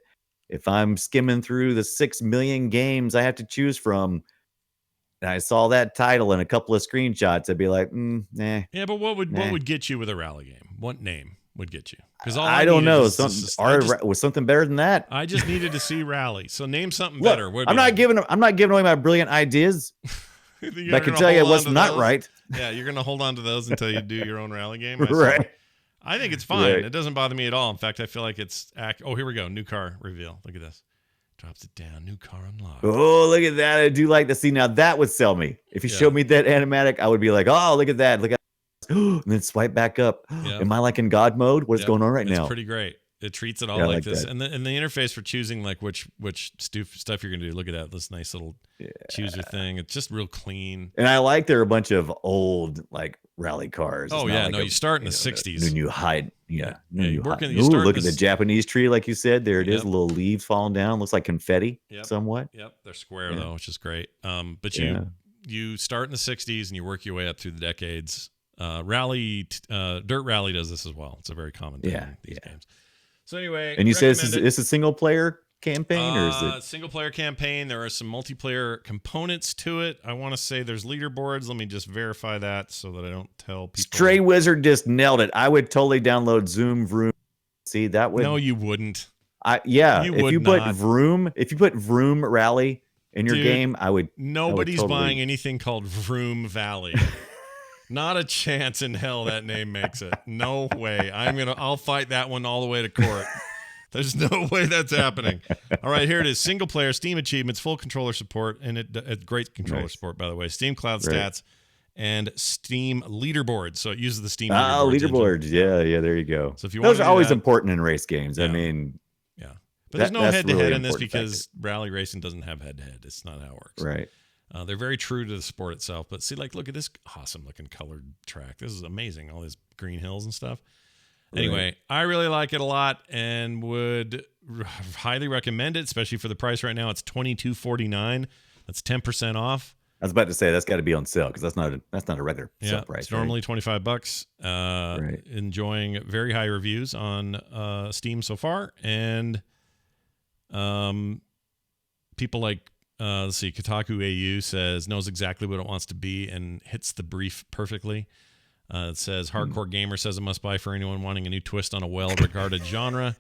if I'm skimming through the 6 million games I have to choose from, and I saw that title and a couple of screenshots, I'd be like, nah. Yeah, but what would get you with a rally game? What name would get you? Because I don't know. Was something better than that? I just needed to see Rally. So name something better. I'm not giving away my brilliant ideas. I can tell you what's not right. Yeah, you're going to hold on to those until you do your own rally game. Right. I think it's fine. Right. It doesn't bother me at all. In fact, I feel like it's... Oh, here we go. New car reveal. Look at this. Drops it down. New car unlocked. Oh, look at that. I do like to see. Now, that would sell me. If you showed me that animatic, I would be like, oh, look at that. Look at that. And then swipe back up. Yep. Am I like in God mode? What's going on right now? It's pretty great. It treats it all like this. That. And the interface for choosing like which stuff you're going to do. Look at that. This nice little chooser thing. It's just real clean. And I like there are a bunch of old like rally cars. Oh, yeah. You start in the 60s. New hide. Yeah. You look at the Japanese tree, like you said. There it is. Little leaves falling down. Looks like confetti somewhat. Yep. They're square, though, which is great. But you start in the 60s and you work your way up through the decades. Dirt Rally does this as well. It's a very common thing in these games. So anyway, and you said it's a single player campaign, or is it single player campaign? There are some multiplayer components to it. I want to say there's leaderboards. Let me just verify that so that I don't tell people. Stray Wizard just nailed it. I would totally download Zoom Vroom. See, that would no, you wouldn't. If you put Vroom Rally in your game, I would. Nobody's buying anything called Vroom Valley. Not a chance in hell that name makes it. No way. I'll fight that one all the way to court. There's no way that's happening. All right, here it is. Single player, Steam achievements, full controller support, and great controller support, by the way. Steam Cloud stats and Steam leaderboards. So it uses the Steam leaderboards. Leaderboards. Yeah, there you go. So if you those are always important in race games. I mean, But there's no head-to-head really in this important because rally racing doesn't have head-to-head. It's not how it works. Right. They're very true to the sport itself. But see, like, look at this awesome-looking colored track. This is amazing. All these green hills and stuff. Anyway, I really like it a lot and would highly recommend it, especially for the price right now. It's $22.49. That's 10% off. I was about to say that's got to be on sale because that's not a regular sale price. It's normally $25. Right. Enjoying very high reviews on Steam so far, and people like let's see, Kotaku AU says knows exactly what it wants to be and hits the brief perfectly. It says Hardcore Gamer says a must buy for anyone wanting a new twist on a well-regarded genre.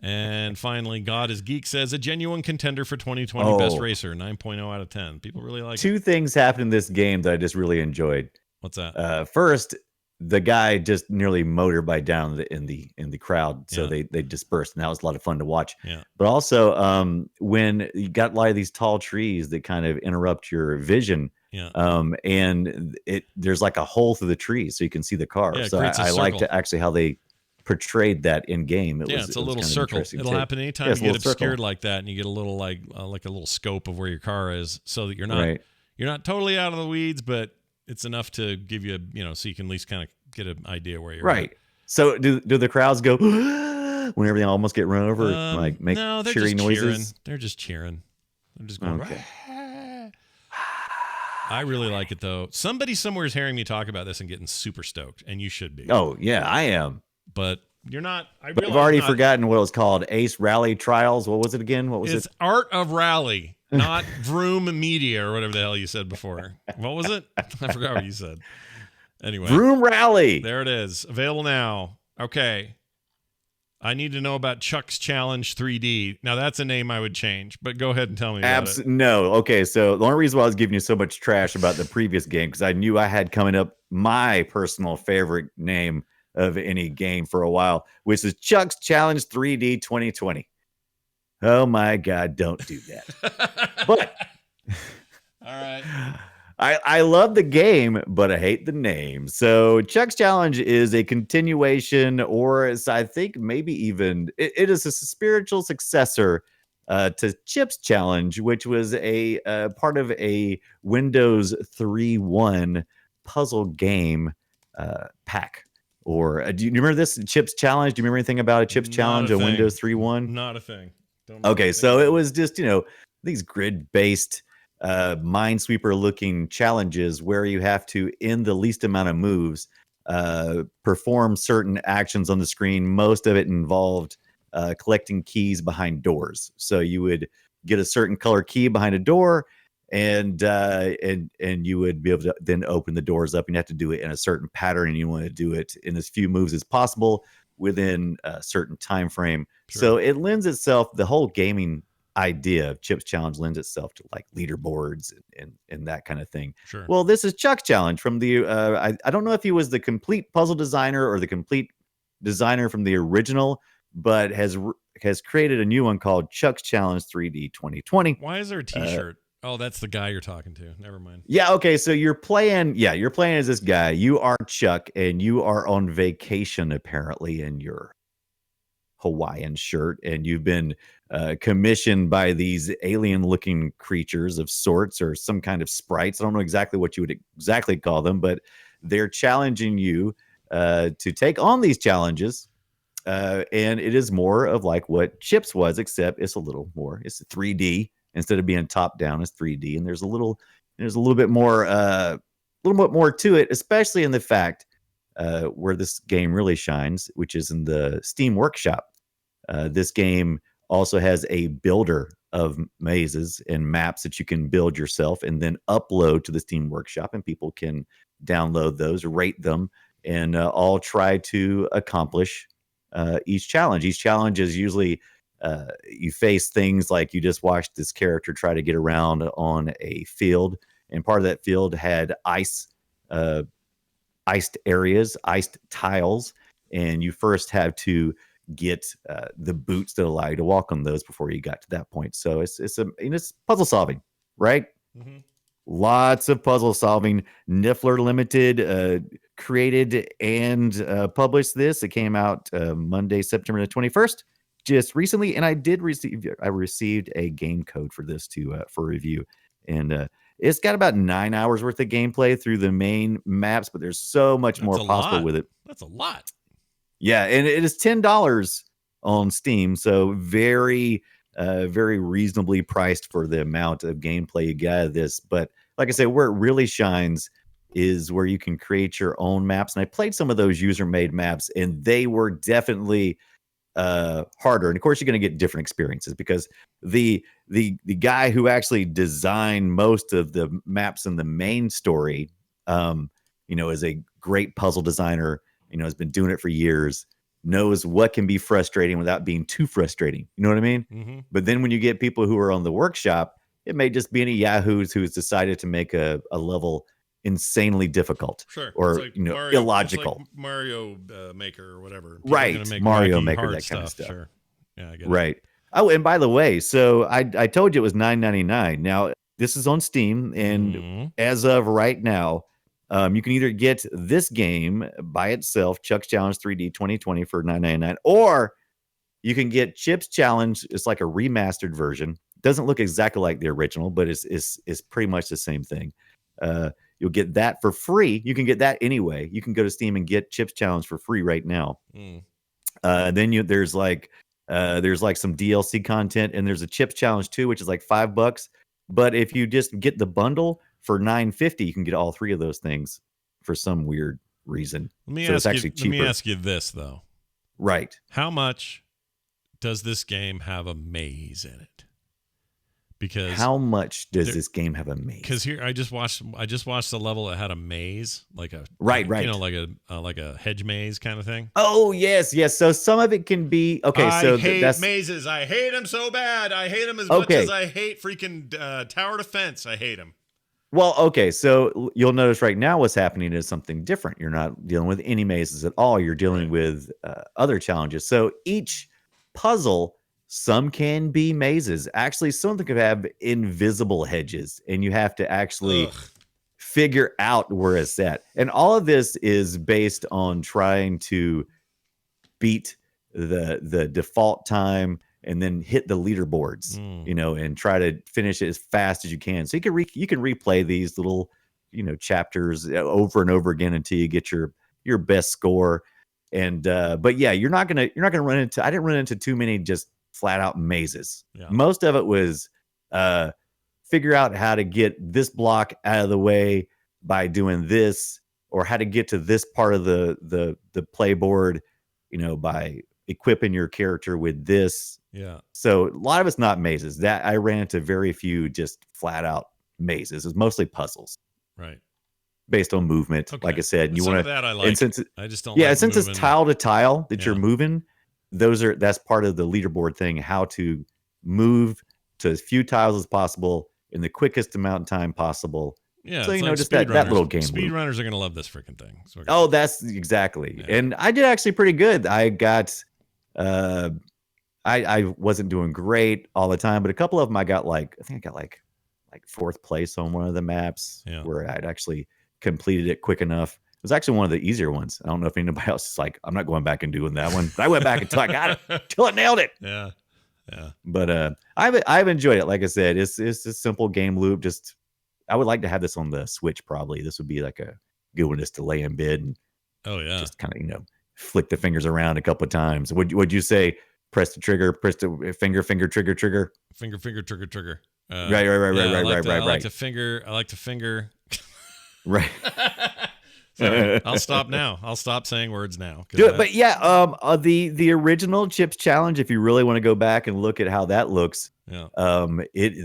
And finally, God is Geek says a genuine contender for 2020 Best Racer, 9.0 out of 10. People really like it. Two things happened in this game that I just really enjoyed. What's that? First, the guy just nearly motorbiked down in the crowd, so they dispersed, and that was a lot of fun to watch. Yeah. But also, when you got a lot of these tall trees that kind of interrupt your vision, and there's like a hole through the trees, so you can see the car. Yeah, so I liked actually how they portrayed that in game. It's a little circle. It'll happen anytime you get obscured like that, and you get a little like a little scope of where your car is, so that you're not totally out of the weeds, but it's enough to give you so you can at least kind of get an idea where you're right. At. So do the crowds go whenever they almost get run over, like make cheery noises? They're just cheering. They're just going. Okay. I really like it though. Somebody somewhere is hearing me talk about this and getting super stoked, and you should be. Oh yeah, I am. But you're not. I've already forgotten what it was called. Ace Rally Trials. What was it again? What was it? It's Art of Rally, not Vroom Media or whatever the hell you said before. What was it? I forgot what you said. Anyway. Vroom Rally. There it is. Available now. Okay. I need to know about Chuck's Challenge 3D. Now, that's a name I would change, but go ahead and tell me about it. No. Okay, so the only reason why I was giving you so much trash about the previous game, because I knew I had coming up my personal favorite name of any game for a while, which is Chuck's Challenge 3D 2020. Oh my God, don't do that. But all right. I love the game, but I hate the name. So Chuck's Challenge is a continuation, or I think maybe even it is a spiritual successor to Chip's Challenge, which was a part of a Windows 3.1 puzzle game pack. Or do you remember this Chips Challenge? Do you remember anything about a Chips Challenge on Windows 3.1? Not a thing. Okay, so it was just, these grid-based minesweeper-looking challenges where you have to, in the least amount of moves, perform certain actions on the screen. Most of it involved collecting keys behind doors. So you would get a certain color key behind a door, and you would be able to then open the doors up, and you have to do it in a certain pattern, and you want to do it in as few moves as possible within a certain time frame. Sure. So it lends itself, the whole gaming idea of Chips Challenge lends itself to like leaderboards and that kind of thing. Sure. Well, this is Chuck's Challenge from the I don't know if he was the complete puzzle designer or the complete designer from the original, but has created a new one called Chuck's Challenge 3D 2020. Why is there a t-shirt? Oh, that's the guy you're talking to. Never mind. Yeah, okay, so you're playing as this guy. You are Chuck, and you are on vacation, apparently, in your Hawaiian shirt, and you've been commissioned by these alien-looking creatures of sorts, or some kind of sprites. I don't know exactly what you would exactly call them, but they're challenging you to take on these challenges, and it is more of like what Chips was, except it's a little more. It's 3D. Instead of being top down, it's 3D, and there's a little bit more to it, especially in the fact where this game really shines, which is in the Steam Workshop. This game also has a builder of mazes and maps that you can build yourself and then upload to the Steam Workshop, and people can download those, rate them, and all try to accomplish each challenge. Each challenge is usually you face things like you just watched this character try to get around on a field, and part of that field had iced areas, iced tiles, and you first have to get the boots that allow you to walk on those before you got to that point. So it's puzzle solving, right? Mm-hmm. Lots of puzzle solving. Niffler Limited created and published this. It came out Monday, September the 21st. just recently, and I received a game code for this for review, and it's got about 9 hours worth of gameplay through the main maps, but there's so much more possible with it. That's a lot. Yeah, and it is $10 on Steam, so very reasonably priced for the amount of gameplay you get out of this. But like I said, where it really shines is where you can create your own maps. And I played some of those user-made maps, and they were definitely harder. And of course, you're going to get different experiences because the guy who actually designed most of the maps in the main story, is a great puzzle designer. Has been doing it for years. Knows what can be frustrating without being too frustrating. You know what I mean? Mm-hmm. But then when you get people who are on the workshop, it may just be any yahoos who's decided to make a level insanely difficult, sure, or like illogical. It's like Mario Maker or whatever. People right, make Mario Maker, hard that kind of stuff. Sure, yeah, I get right. it. Oh, and by the way, so I told you it was $9.99. Now this is on Steam, and as of right now, you can either get this game by itself, Chuck's Challenge 3D 2020 for $9.99, or you can get Chip's Challenge. It's like a remastered version. Doesn't look exactly like the original, but it's pretty much the same thing. You'll get that for free. You can get that anyway. You can go to Steam and get Chip's Challenge for free right now. Then there's some DLC content, and there's a Chip's Challenge 2, which is like $5. But if you just get the bundle for $9.50, you can get all three of those things for some weird reason. Let me ask you this though. Right. How much does this game have a maze in it? Because how much does this game have a maze? Because here I just watched the level that had a maze, like a right, like a hedge maze kind of thing. Oh yes. So some of it can be okay. I hate mazes. I hate them so bad. I hate them as much as I hate freaking tower defense. I hate them. Well, okay. So you'll notice right now what's happening is something different. You're not dealing with any mazes at all. You're dealing with other challenges. So each puzzle. Some can be mazes. Actually, some of them could have invisible hedges, and you have to actually figure out where it's at. And all of this is based on trying to beat the default time and then hit the leaderboards, and try to finish it as fast as you can. So you can replay these little, chapters over and over again until you get your best score. And but yeah, you're not gonna run into. I didn't run into too many just flat out mazes. Yeah. Most of it was figure out how to get this block out of the way by doing this, or how to get to this part of the playboard, by equipping your character with this. Yeah. So a lot of it's not mazes. That I ran into very few just flat out mazes. It's mostly puzzles. Right. Based on movement. Okay. Like I said, you want to that I like. And since I just don't yeah, like since moving. It's tile to tile that you're moving, that's part of the leaderboard thing, how to move to as few tiles as possible in the quickest amount of time possible. Yeah. So just that little game. Speedrunners are gonna love this freaking thing. Oh, that's exactly. Yeah. And I did actually pretty good. I got I wasn't doing great all the time, but a couple of them I got I think I got like fourth place on one of the maps where I'd actually completed it quick enough. It was actually one of the easier ones. I don't know if anybody else is like, I'm not going back and doing that one. But I went back until I got it, until I nailed it. Yeah. Yeah. But I've enjoyed it. Like I said, it's a simple game loop. Just I would like to have this on the Switch. Probably this would be like a good one just to lay in bed and just kind of flick the fingers around a couple of times. Would you say press the trigger, press the finger, trigger, trigger, finger, trigger. Right. I like to finger. Right. Sorry, I'll stop now. I'll stop saying words now. Do it, but yeah, the original Chips Challenge, if you really want to go back and look at how that looks, they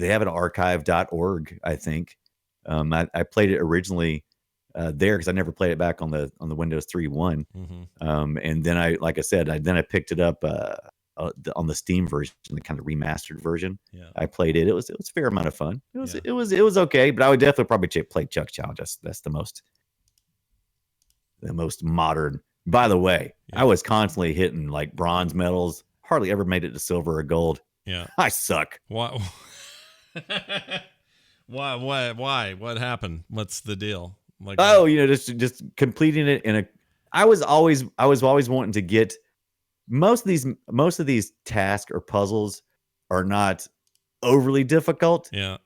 have an archive.org, I think. I played it originally there because I never played it back on the Windows 3.1. And then I picked it up on the Steam version, the kind of remastered version. Yeah. I played it. It was a fair amount of fun. It was okay, but I would definitely probably play Chuck's Challenge. That's the most modern. By the way, I was constantly hitting like bronze medals. Hardly ever made it to silver or gold. Yeah, I suck. Why? Why? What happened? What's the deal? Just completing it I was always wanting to get most of these tasks or puzzles are not overly difficult. Yeah.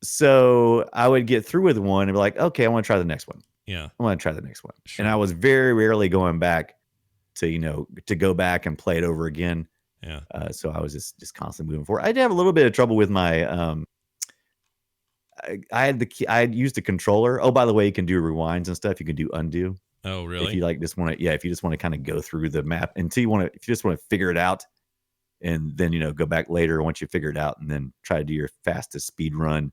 So I would get through with one and be like, okay, I want to try the next one. Yeah. I want to try the next one. Sure. And I was very rarely going back to, to go back and play it over again. Yeah. So I was just constantly moving forward. I did have a little bit of trouble with my, I had used a controller. Oh, by the way, you can do rewinds and stuff. You can do undo. Oh, really? If you just want to, if you just want to kind of go through the map if you just want to figure it out and then, go back later once you figure it out and then try to do your fastest speed run.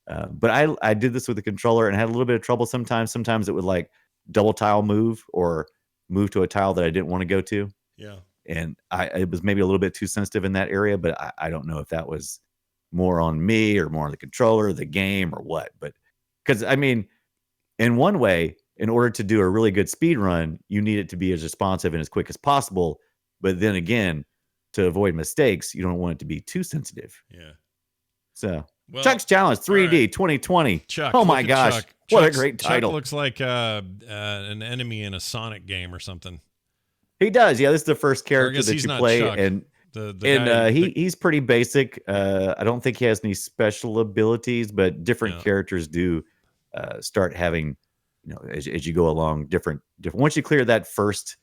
But I did this with the controller and had a little bit of trouble sometimes. Sometimes it would like double tile move or move to a tile that I didn't want to go to. Yeah. And it was maybe a little bit too sensitive in that area, but I don't know if that was more on me or more on the controller, the game, or what. But because in one way, in order to do a really good speed run, you need it to be as responsive and as quick as possible. But then again, to avoid mistakes, you don't want it to be too sensitive. Yeah. So Chuck's Challenge 3D 2020. Chuck, oh my gosh. Chuck. What a great title. Chuck looks like an enemy in a Sonic game or something. He does. Yeah, this is the first character that you play. Chuck. And he's pretty basic. I don't think he has any special abilities, but different characters do start having, as you go along, different. Once you clear that first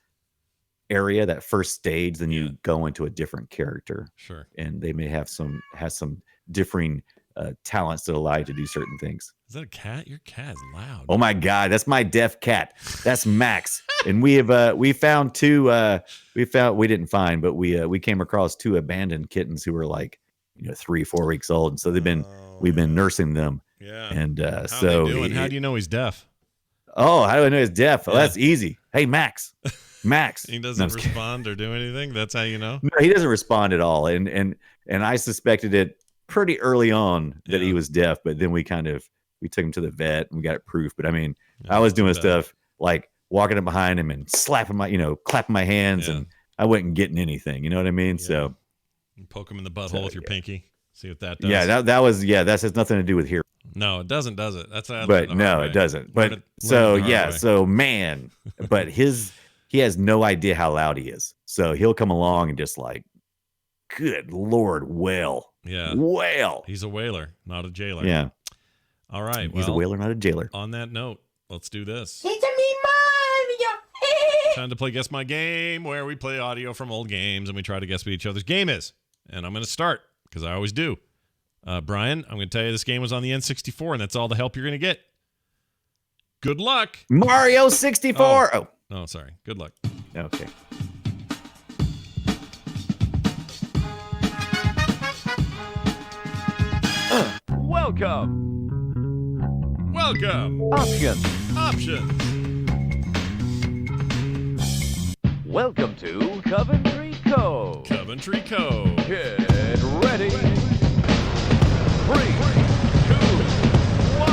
area, that first stage, then you go into a different character. Sure. And they may have some differing talents that allow you to do certain things. Is that a cat? Your cat is loud. Oh my God, that's my deaf cat. That's Max. And we found two. We didn't find, but we came across two abandoned kittens who were like, 3-4 weeks old, and so we've been nursing them. Yeah. And How so they doing? How do you know he's deaf? Oh, how do I know he's deaf? Oh, that's easy. Hey, Max. He doesn't respond or do anything. That's how you know. No, he doesn't respond at all. And I suspected it pretty early on that he was deaf, but then we took him to the vet and we got it proof. But I was doing stuff like walking up behind him and slapping clapping my hands, and I wasn't getting anything. You know what I mean? Yeah. So you poke him in the butthole with your pinky. See what that does. Yeah, that has nothing to do with here. No, it doesn't, does it? That's but no, it doesn't. But so man, but he has no idea how loud he is. So he'll come along and just like, good Lord, whale. Yeah. Whale. He's a whaler, not a jailer. Yeah. All right. He's a whaler, not a jailer. On that note, let's do this. It's me, Mario. Time to play Guess My Game, where we play audio from old games and we try to guess what each other's game is. And I'm going to start because I always do. Brian, I'm going to tell you this game was on the N64, and that's all the help you're going to get. Good luck. Mario 64. Oh, sorry. Good luck. Okay. Welcome. Options. Welcome to Coventry Cove. Coventry Cove. Get ready. 3, 2, 1,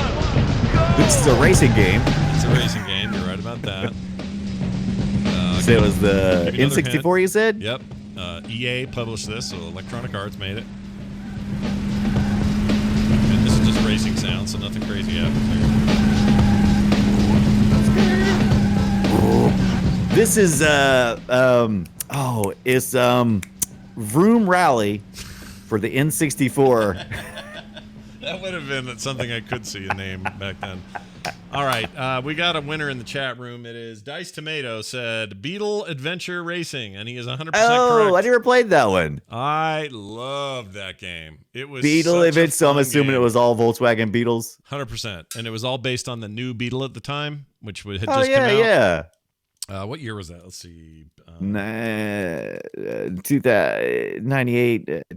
go! This is a racing game. It's a racing game. You're right about that. So it was the N64 you said? Yep. EA published this, so Electronic Arts made it. And this is just racing sound, so nothing crazy happens here. This is it's Vroom Rally for the N64. That would have been something I could see a name back then. All right, we got a winner in the chat room. It is Dice Tomato said Beetle Adventure Racing, and he is 100% correct. Oh, I never played that one. I loved that game. It was Beetle Adventure. So I'm assuming it was all Volkswagen Beetles. 100%, and it was all based on the new Beetle at the time, which had just come out. Yeah. What year was that? Let's see. 98,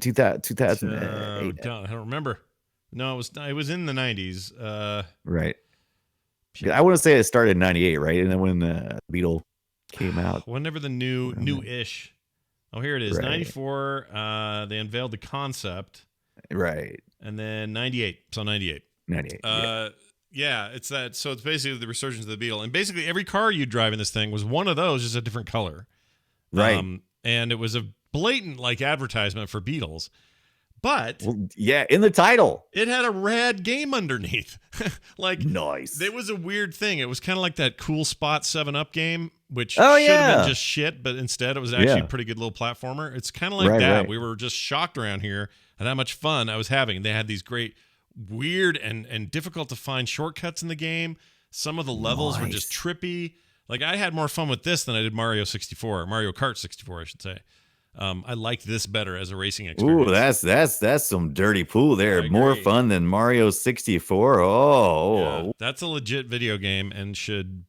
2008. I don't remember. No, it was in the 90s. Right. I want to say it started in 98, right? And then when the Beetle came out. Whenever the new-ish. Oh, here it is. Right. 94, they unveiled the concept. Right. And then 98. So 98. 98. Yeah, it's that. So it's basically the resurgence of the Beetle. And basically every car you drive in this thing was one of those, just a different color. Right. And it was a blatant advertisement for Beetles. But in the title, it had a rad game underneath. Nice. It was a weird thing. It was kind of like that Cool Spot 7-Up game which should have yeah. been just shit, but instead it was actually a pretty good little platformer. It's kind of like that. Right. We were just shocked around here at how much fun I was having. They had these great, weird, and difficult to find shortcuts in the game. Some of the levels were just trippy. Like, I had more fun with this than I did Mario 64, Mario Kart 64, I should say. I liked this better as a racing experience. Ooh, that's some dirty pool there. More fun than Mario 64. Oh, yeah, that's a legit video game and should.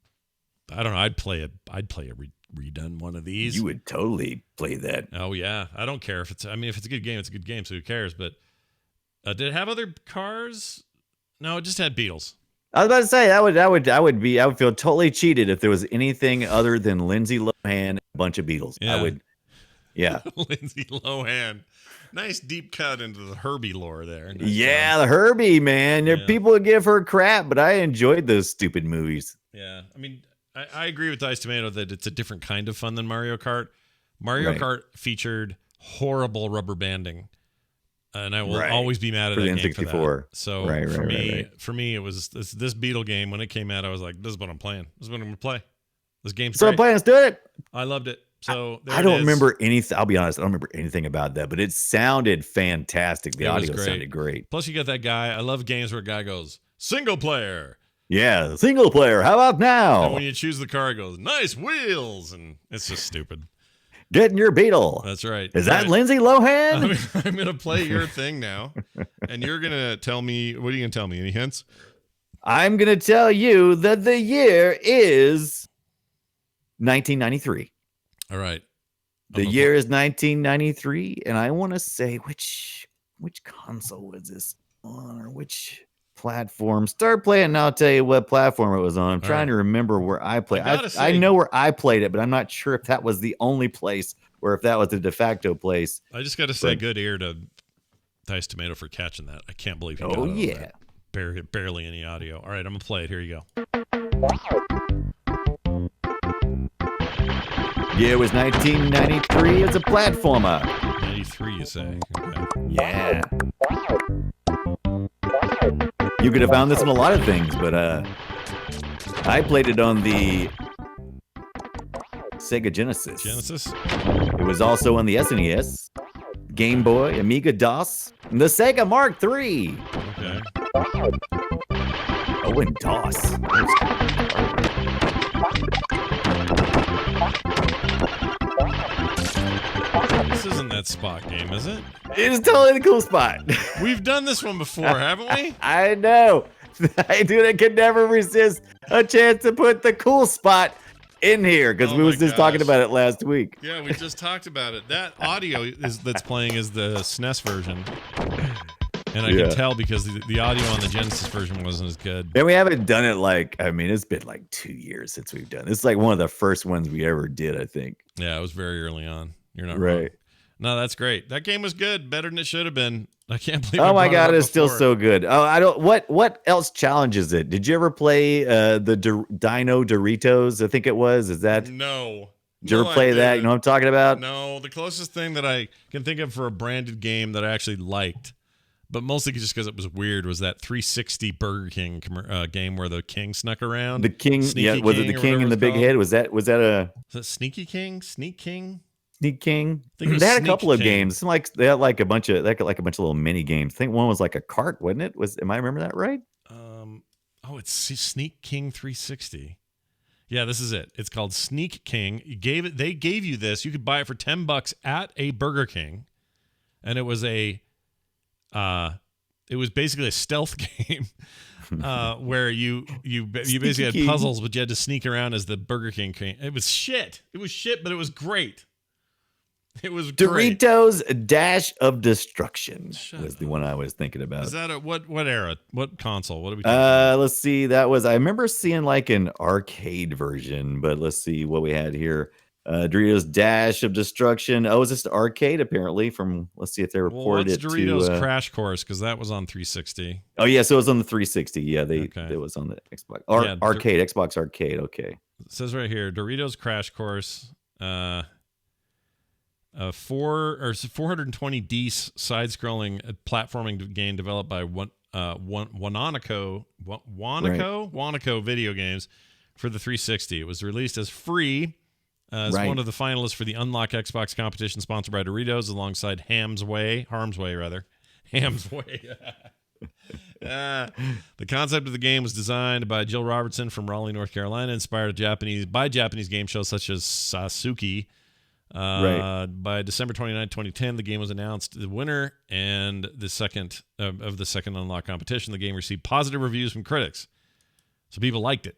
I don't know. I'd play a redone one of these. You would totally play that. Oh yeah, I don't care if it's. I mean, if it's a good game, it's a good game. So who cares? But did it have other cars? No, it just had Beatles. I was about to say I would feel totally cheated if there was anything other than Lindsay Lohan and a bunch of Beatles. Yeah. I would. Yeah. Lindsay Lohan. Nice deep cut into the Herbie lore there. Nice the Herbie, man. People would give her crap, but I enjoyed those stupid movies. Yeah. I mean, I agree with Dice Tomato that it's a different kind of fun than Mario Kart. Mario Kart featured horrible rubber banding. And I will always be mad at that game for that. So for me, it was this Beetle game. When it came out, I was like, this is what I'm playing. This is what I'm going to play. This game's great. I'm playing. Let's do it. I loved it. So I don't remember anything. I'll be honest. I don't remember anything about that, but it sounded fantastic. The audio sounded great. Plus, you got that guy. I love games where a guy goes, single player. Yeah, single player. How about now? And when you choose the car, it goes, nice wheels. And it's just stupid. Get in your Beetle. That's right. Is that Lindsay Lohan? I'm going to play your thing now. And you're going to tell me, what are you going to tell me? Any hints? I'm going to tell you that the year is 1993. All right. The year is 1993. And I want to say which console was this on or which platform. Start playing and I'll tell you what platform it was on. I'm trying to remember where I played. I know where I played it, but I'm not sure if that was the only place or if that was the de facto place. I just got to say good ear to Dice Tomato for catching that. I can't believe you got it. Barely any audio. All right, I'm going to play it. Here you go. Yeah, it was 1993. It's a platformer. 93, you say? Okay. Yeah. You could have found this in a lot of things, but I played it on the Sega Genesis. It was also on the SNES, Game Boy, Amiga DOS, and the Sega Mark III. Okay. Oh, and DOS. This isn't that spot game, is it? It is totally the cool spot. We've done this one before, haven't we? I know. I could never resist a chance to put the cool spot in here because we was just talking about it last week. Yeah, we just talked about it. That audio that's playing is the SNES version. And I can tell because the audio on the Genesis version wasn't as good. And we haven't done it it's been like 2 years since we've done it. It's like one of the first ones we ever did, I think. Yeah, it was very early on. You're not wrong. No, that's great. That game was good, better than it should have been. I can't believe. Oh my god, it's still so good. Oh, I don't. What else challenges it? Did you ever play the Dino Doritos? I think it was. Is that no? Did you ever play that? You know what I'm talking about? No, the closest thing that I can think of for a branded game that I actually liked, but mostly just because it was weird, was that 360 Burger King game where the king snuck around. The king, yeah. Was it the king in the big head? Was that a? Was that Sneaky King? Sneak King? Sneak King. They had a couple of games. They had like a bunch of little mini games. I think one was like a cart, wasn't it? Am I remember that right? It's Sneak King 360. Yeah, this is it. It's called Sneak King. They gave you this. You could buy it for $10 at a Burger King, and it was basically a stealth game where you basically had puzzles, but you had to sneak around as the Burger King. It was shit. It was shit, but it was great. It was great. Doritos Dash of Destruction was the one I was thinking about. Is that what era? What console? What are we talking about? Let's see. I remember seeing like an arcade version, but let's see what we had here. Doritos Dash of Destruction. Oh, is this arcade apparently let's see if they reported it to Doritos Crash Course, because that was on 360. Oh yeah, so it was on the 360. Yeah, it was on the Xbox arcade, Xbox Arcade. Okay. It says right here, Doritos Crash Course, 420D side-scrolling platforming game developed by Wanaco Video Games, for the 360. It was released as free as one of the finalists for the Unlock Xbox competition sponsored by Doritos alongside Harm's Way. Ham's Way. The concept of the game was designed by Jill Robertson from Raleigh, North Carolina, inspired by Japanese game shows such as Sasuke. By December 29, 2010, the game was announced the winner and the second of the second Unlock competition. The game received positive reviews from critics, so people liked it.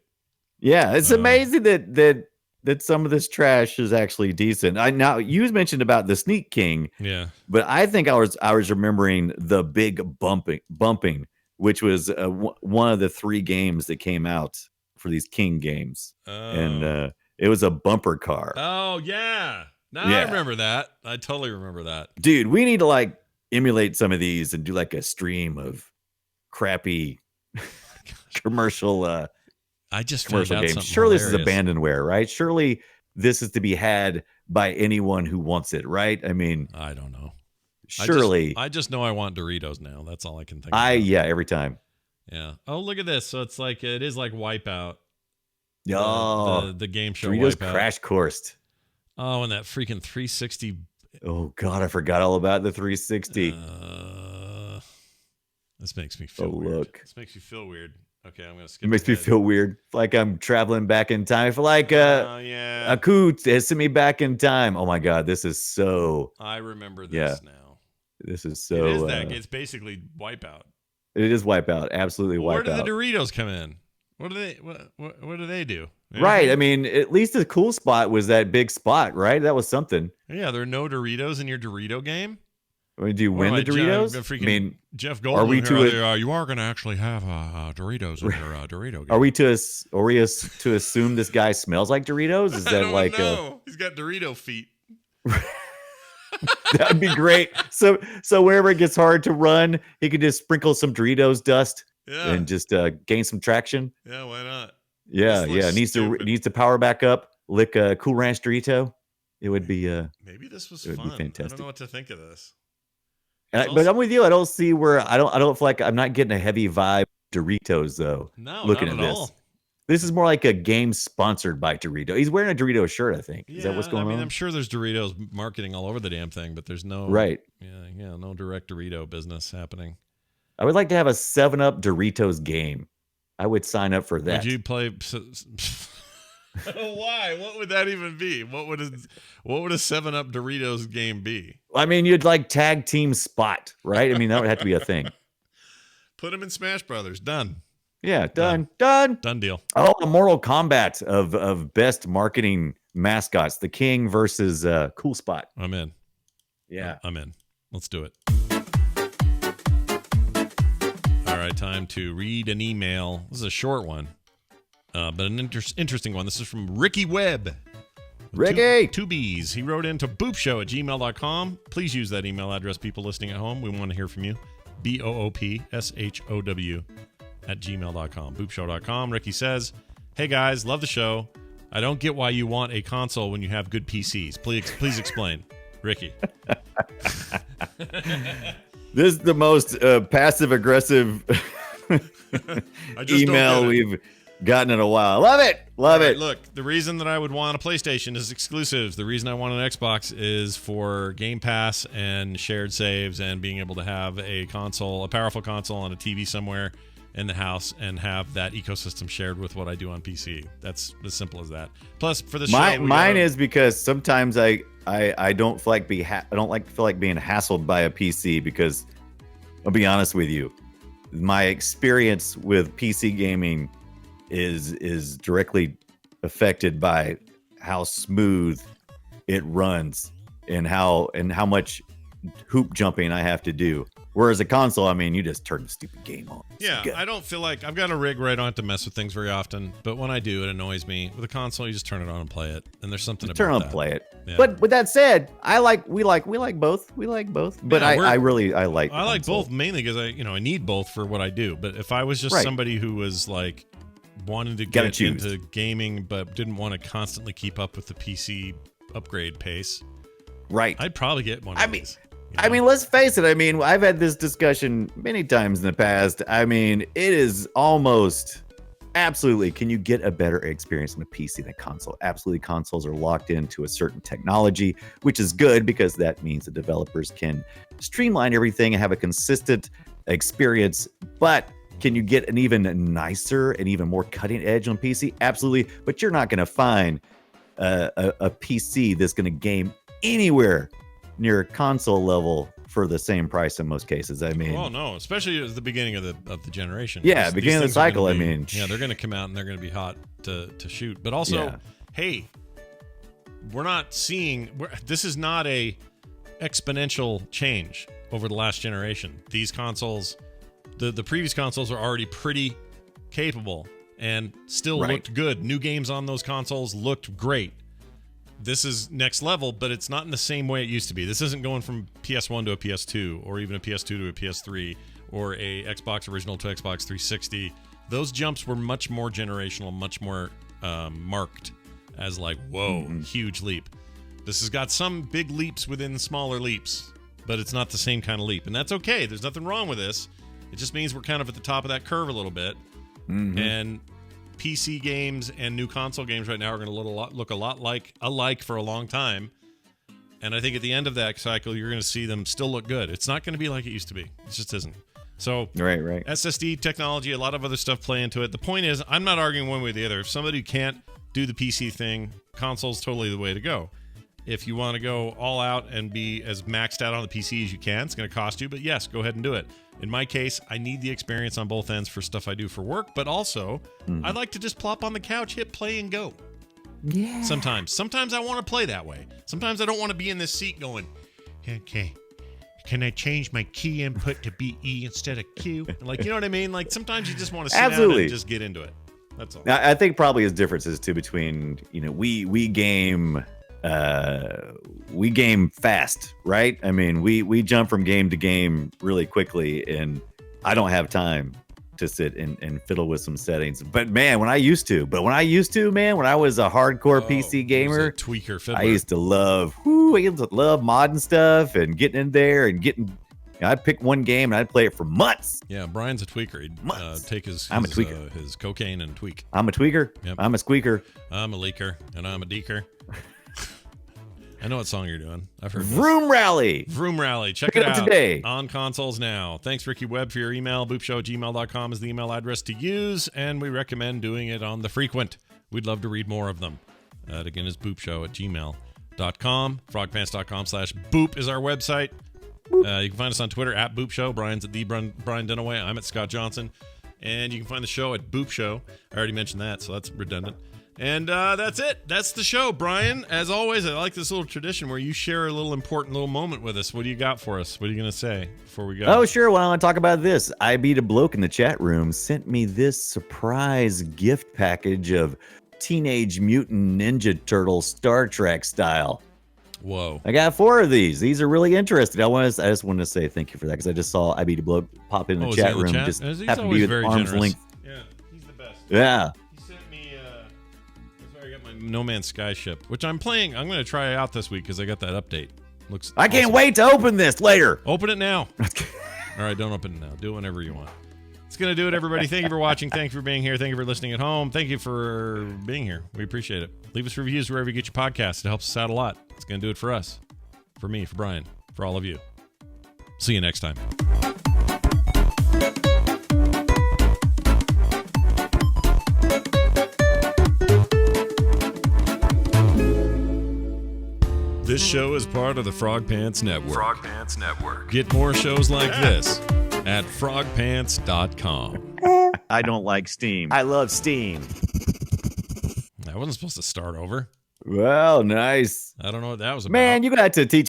Yeah, it's amazing that some of this trash is actually decent. Now you mentioned about the Sneak King, but I think I was remembering the big bumping, which was one of the 3 games that came out for these King games, and it was a bumper car. Oh yeah. I remember that. I totally remember that. Dude, we need to like emulate some of these and do like a stream of crappy commercial I just commercial games. hilarious. Surely this is abandonware, right? Surely this is to be had by anyone who wants it, right? I mean, I don't know. Surely. I just know I want Doritos now. That's all I can think of. Yeah, every time. Yeah. Oh, look at this. So it is like Wipeout. The game show Doritos Wipeout. Crash Coursed. Oh, and that freaking 360. Oh God, I forgot all about the 360. This makes me feel weird. Look. This makes you feel weird. Okay, I'm gonna skip. It makes me feel weird. Like I'm traveling back in time. I feel like yeah. Akut has sent me back in time. Oh my God, this is so. I remember this now. This is so. It is that. It's basically Wipeout. It is Wipeout. Absolutely Wipeout. Where do the Doritos come in? What do they do? Anything? Right. I mean, at least the cool spot was that big spot, right? That was something. Yeah, there are no Doritos in your Dorito game. I mean, do you win the Doritos? I mean, Jeff Goldblum. Are we you are going to actually have Doritos in your Dorito game? Are we to assume this guy smells like Doritos? Is that like he's got Dorito feet? That'd be great. So wherever it gets hard to run, he could just sprinkle some Doritos dust and just gain some traction. Yeah, why not? Yeah. Needs to power back up. Lick a Cool Ranch Dorito. It would be maybe this was fun. I don't know what to think of this. But I'm with you. I don't see where I don't feel like I'm not getting a heavy vibe Doritos though. No, looking not at this. all. This is more like a game sponsored by Dorito. He's wearing a Dorito shirt, I think. Is that what's going on? I'm sure there's Doritos marketing all over the damn thing, but there's no no direct Dorito business happening. I would like to have a 7-Up Doritos game. I would sign up for that. Would you play? Why? What would that even be? What would a 7-Up Doritos game be? I mean, you'd like tag team spot, right? I mean, that would have to be a thing. Put them in Smash Brothers. Done. Yeah, done deal. Oh, a Mortal Kombat of best marketing mascots. The King versus Cool Spot. I'm in. Yeah, I'm in. Let's do it. All right, time to read an email. This is a short one. But an interesting one. This is from Ricky Webb. Ricky! Two B's. He wrote into boopshow@gmail.com. Please use that email address, people listening at home. We want to hear from you. BOOPSHOW@gmail.com. Boopshow.com. Ricky says, hey guys, love the show. I don't get why you want a console when you have good PCs. Please explain. Ricky. This is the most passive-aggressive email we've gotten in a while. Love it. Look, the reason that I would want a PlayStation is exclusives. The reason I want an Xbox is for Game Pass and shared saves and being able to have a powerful console on a TV somewhere in the house and have that ecosystem shared with what I do on PC. That's as simple as that. Plus, for the show, mine is because sometimes I don't feel like feel like being hassled by a PC because I'll be honest with you, my experience with PC gaming is directly affected by how smooth it runs and how much hoop jumping I have to do. Whereas a console, I mean, you just turn the stupid game on. Yeah, I don't feel like I've got a rig where I don't have to mess with things very often, but when I do, it annoys me. With a console, you just turn it on and play it, and there's something about that. Turn on and play it. Yeah. But with that said, we like both. We like both. But yeah, I like both mainly because I need both for what I do. But if I was just somebody who was like wanting to get into gaming but didn't want to constantly keep up with the PC upgrade pace, right, I'd probably get one of these. I mean, let's face it. I mean, I've had this discussion many times in the past. I mean, it is almost Absolutely. Can you get a better experience on a PC than a console? Absolutely. Consoles are locked into a certain technology, which is good because that means the developers can streamline everything and have a consistent experience. But can you get an even nicer and even more cutting edge on PC? Absolutely. But you're not going to find a PC that's going to game anywhere near console level for the same price in most cases. I mean, well, no, especially at the beginning of the generation. Yeah, beginning of the cycle. Be, I mean, yeah, they're going to come out and they're going to be hot to shoot. But also, hey, we're not seeing. This is not a exponential change over the last generation. These consoles, the previous consoles, are already pretty capable and still looked good. New games on those consoles looked great. This is next level, but it's not in the same way it used to be. This isn't going from PS1 to a PS2, or even a PS2 to a PS3, or a Xbox original to Xbox 360. Those jumps were much more generational, much more marked as like, whoa, huge leap. This has got some big leaps within smaller leaps, but it's not the same kind of leap. And that's okay. There's nothing wrong with this. It just means we're kind of at the top of that curve a little bit. And PC games and new console games right now are going to look a lot alike for a long time. And I think at the end of that cycle, you're going to see them still look good. It's not going to be like it used to be. It just isn't. So right. SSD technology, a lot of other stuff play into it. The point is, I'm not arguing one way or the other. If somebody can't do the PC thing, console's totally the way to go. If you want to go all out and be as maxed out on the PC as you can, it's going to cost you. But yes, go ahead and do it. In my case, I need the experience on both ends for stuff I do for work, but also I like to just plop on the couch, hit play, and go. Yeah. Sometimes I want to play that way. Sometimes I don't want to be in this seat going, okay, can I change my key input to be E instead of Q? Like, you know what I mean? Like, sometimes you just want to sit down and just get into it. That's all. I think probably his differences too between, we game fast, right? I mean, we jump from game to game really quickly, and I don't have time to sit and fiddle with some settings. But man, when I used to, when I was a hardcore PC gamer, a tweaker fiddler. I used to love modding stuff and getting in there and I'd pick one game and I'd play it for months. Yeah, Brian's a tweaker. He'd take his cocaine and tweak. I'm a tweaker. Yep. I'm a squeaker. I'm a leaker, and I'm a deeker. I know what song you're doing. I've heard Vroom Rally. Vroom Rally. Check it out today. On consoles now. Thanks, Ricky Webb, for your email. boopshow@gmail.com is the email address to use, and we recommend doing it on the frequent. We'd love to read more of them. That, again, is boopshow@gmail.com. frogpants.com/boop is our website. You can find us on Twitter at Boop Show. Brian's at the Brian Dunaway. I'm at Scott Johnson. And you can find the show at Boop Show. I already mentioned that, so that's redundant. And that's it. That's the show, Brian. As always, I like this little tradition where you share a little important little moment with us. What do you got for us? What are you going to say before we go? Oh, sure. Well, I want to talk about this. I Beat a Bloke in the chat room sent me this surprise gift package of Teenage Mutant Ninja Turtle Star Trek style. Whoa. I got 4 of these. These are really interesting. I just wanted to say thank you for that because I just saw I Beat a Bloke pop in the chat room. Just happened to be at arm's length. Yeah, he's the best. Yeah. No Man's Sky ship, which I'm playing. I'm going to try out this week because I got that update. Looks. I can't wait to open this later. Open it now. All right, don't open it now. Do it whenever you want. It's going to do it, everybody. Thank you for watching. Thank you for being here. Thank you for listening at home. Thank you for being here. We appreciate it. Leave us reviews wherever you get your podcasts. It helps us out a lot. It's going to do it for us, for me, for Brian, for all of you. See you next time. This show is part of the Frog Pants Network. Frog Pants Network. Get more shows like this at frogpants.com. I don't like Steam. I love Steam. I wasn't supposed to start over. Well, nice. I don't know what that was about. Man, you got to teach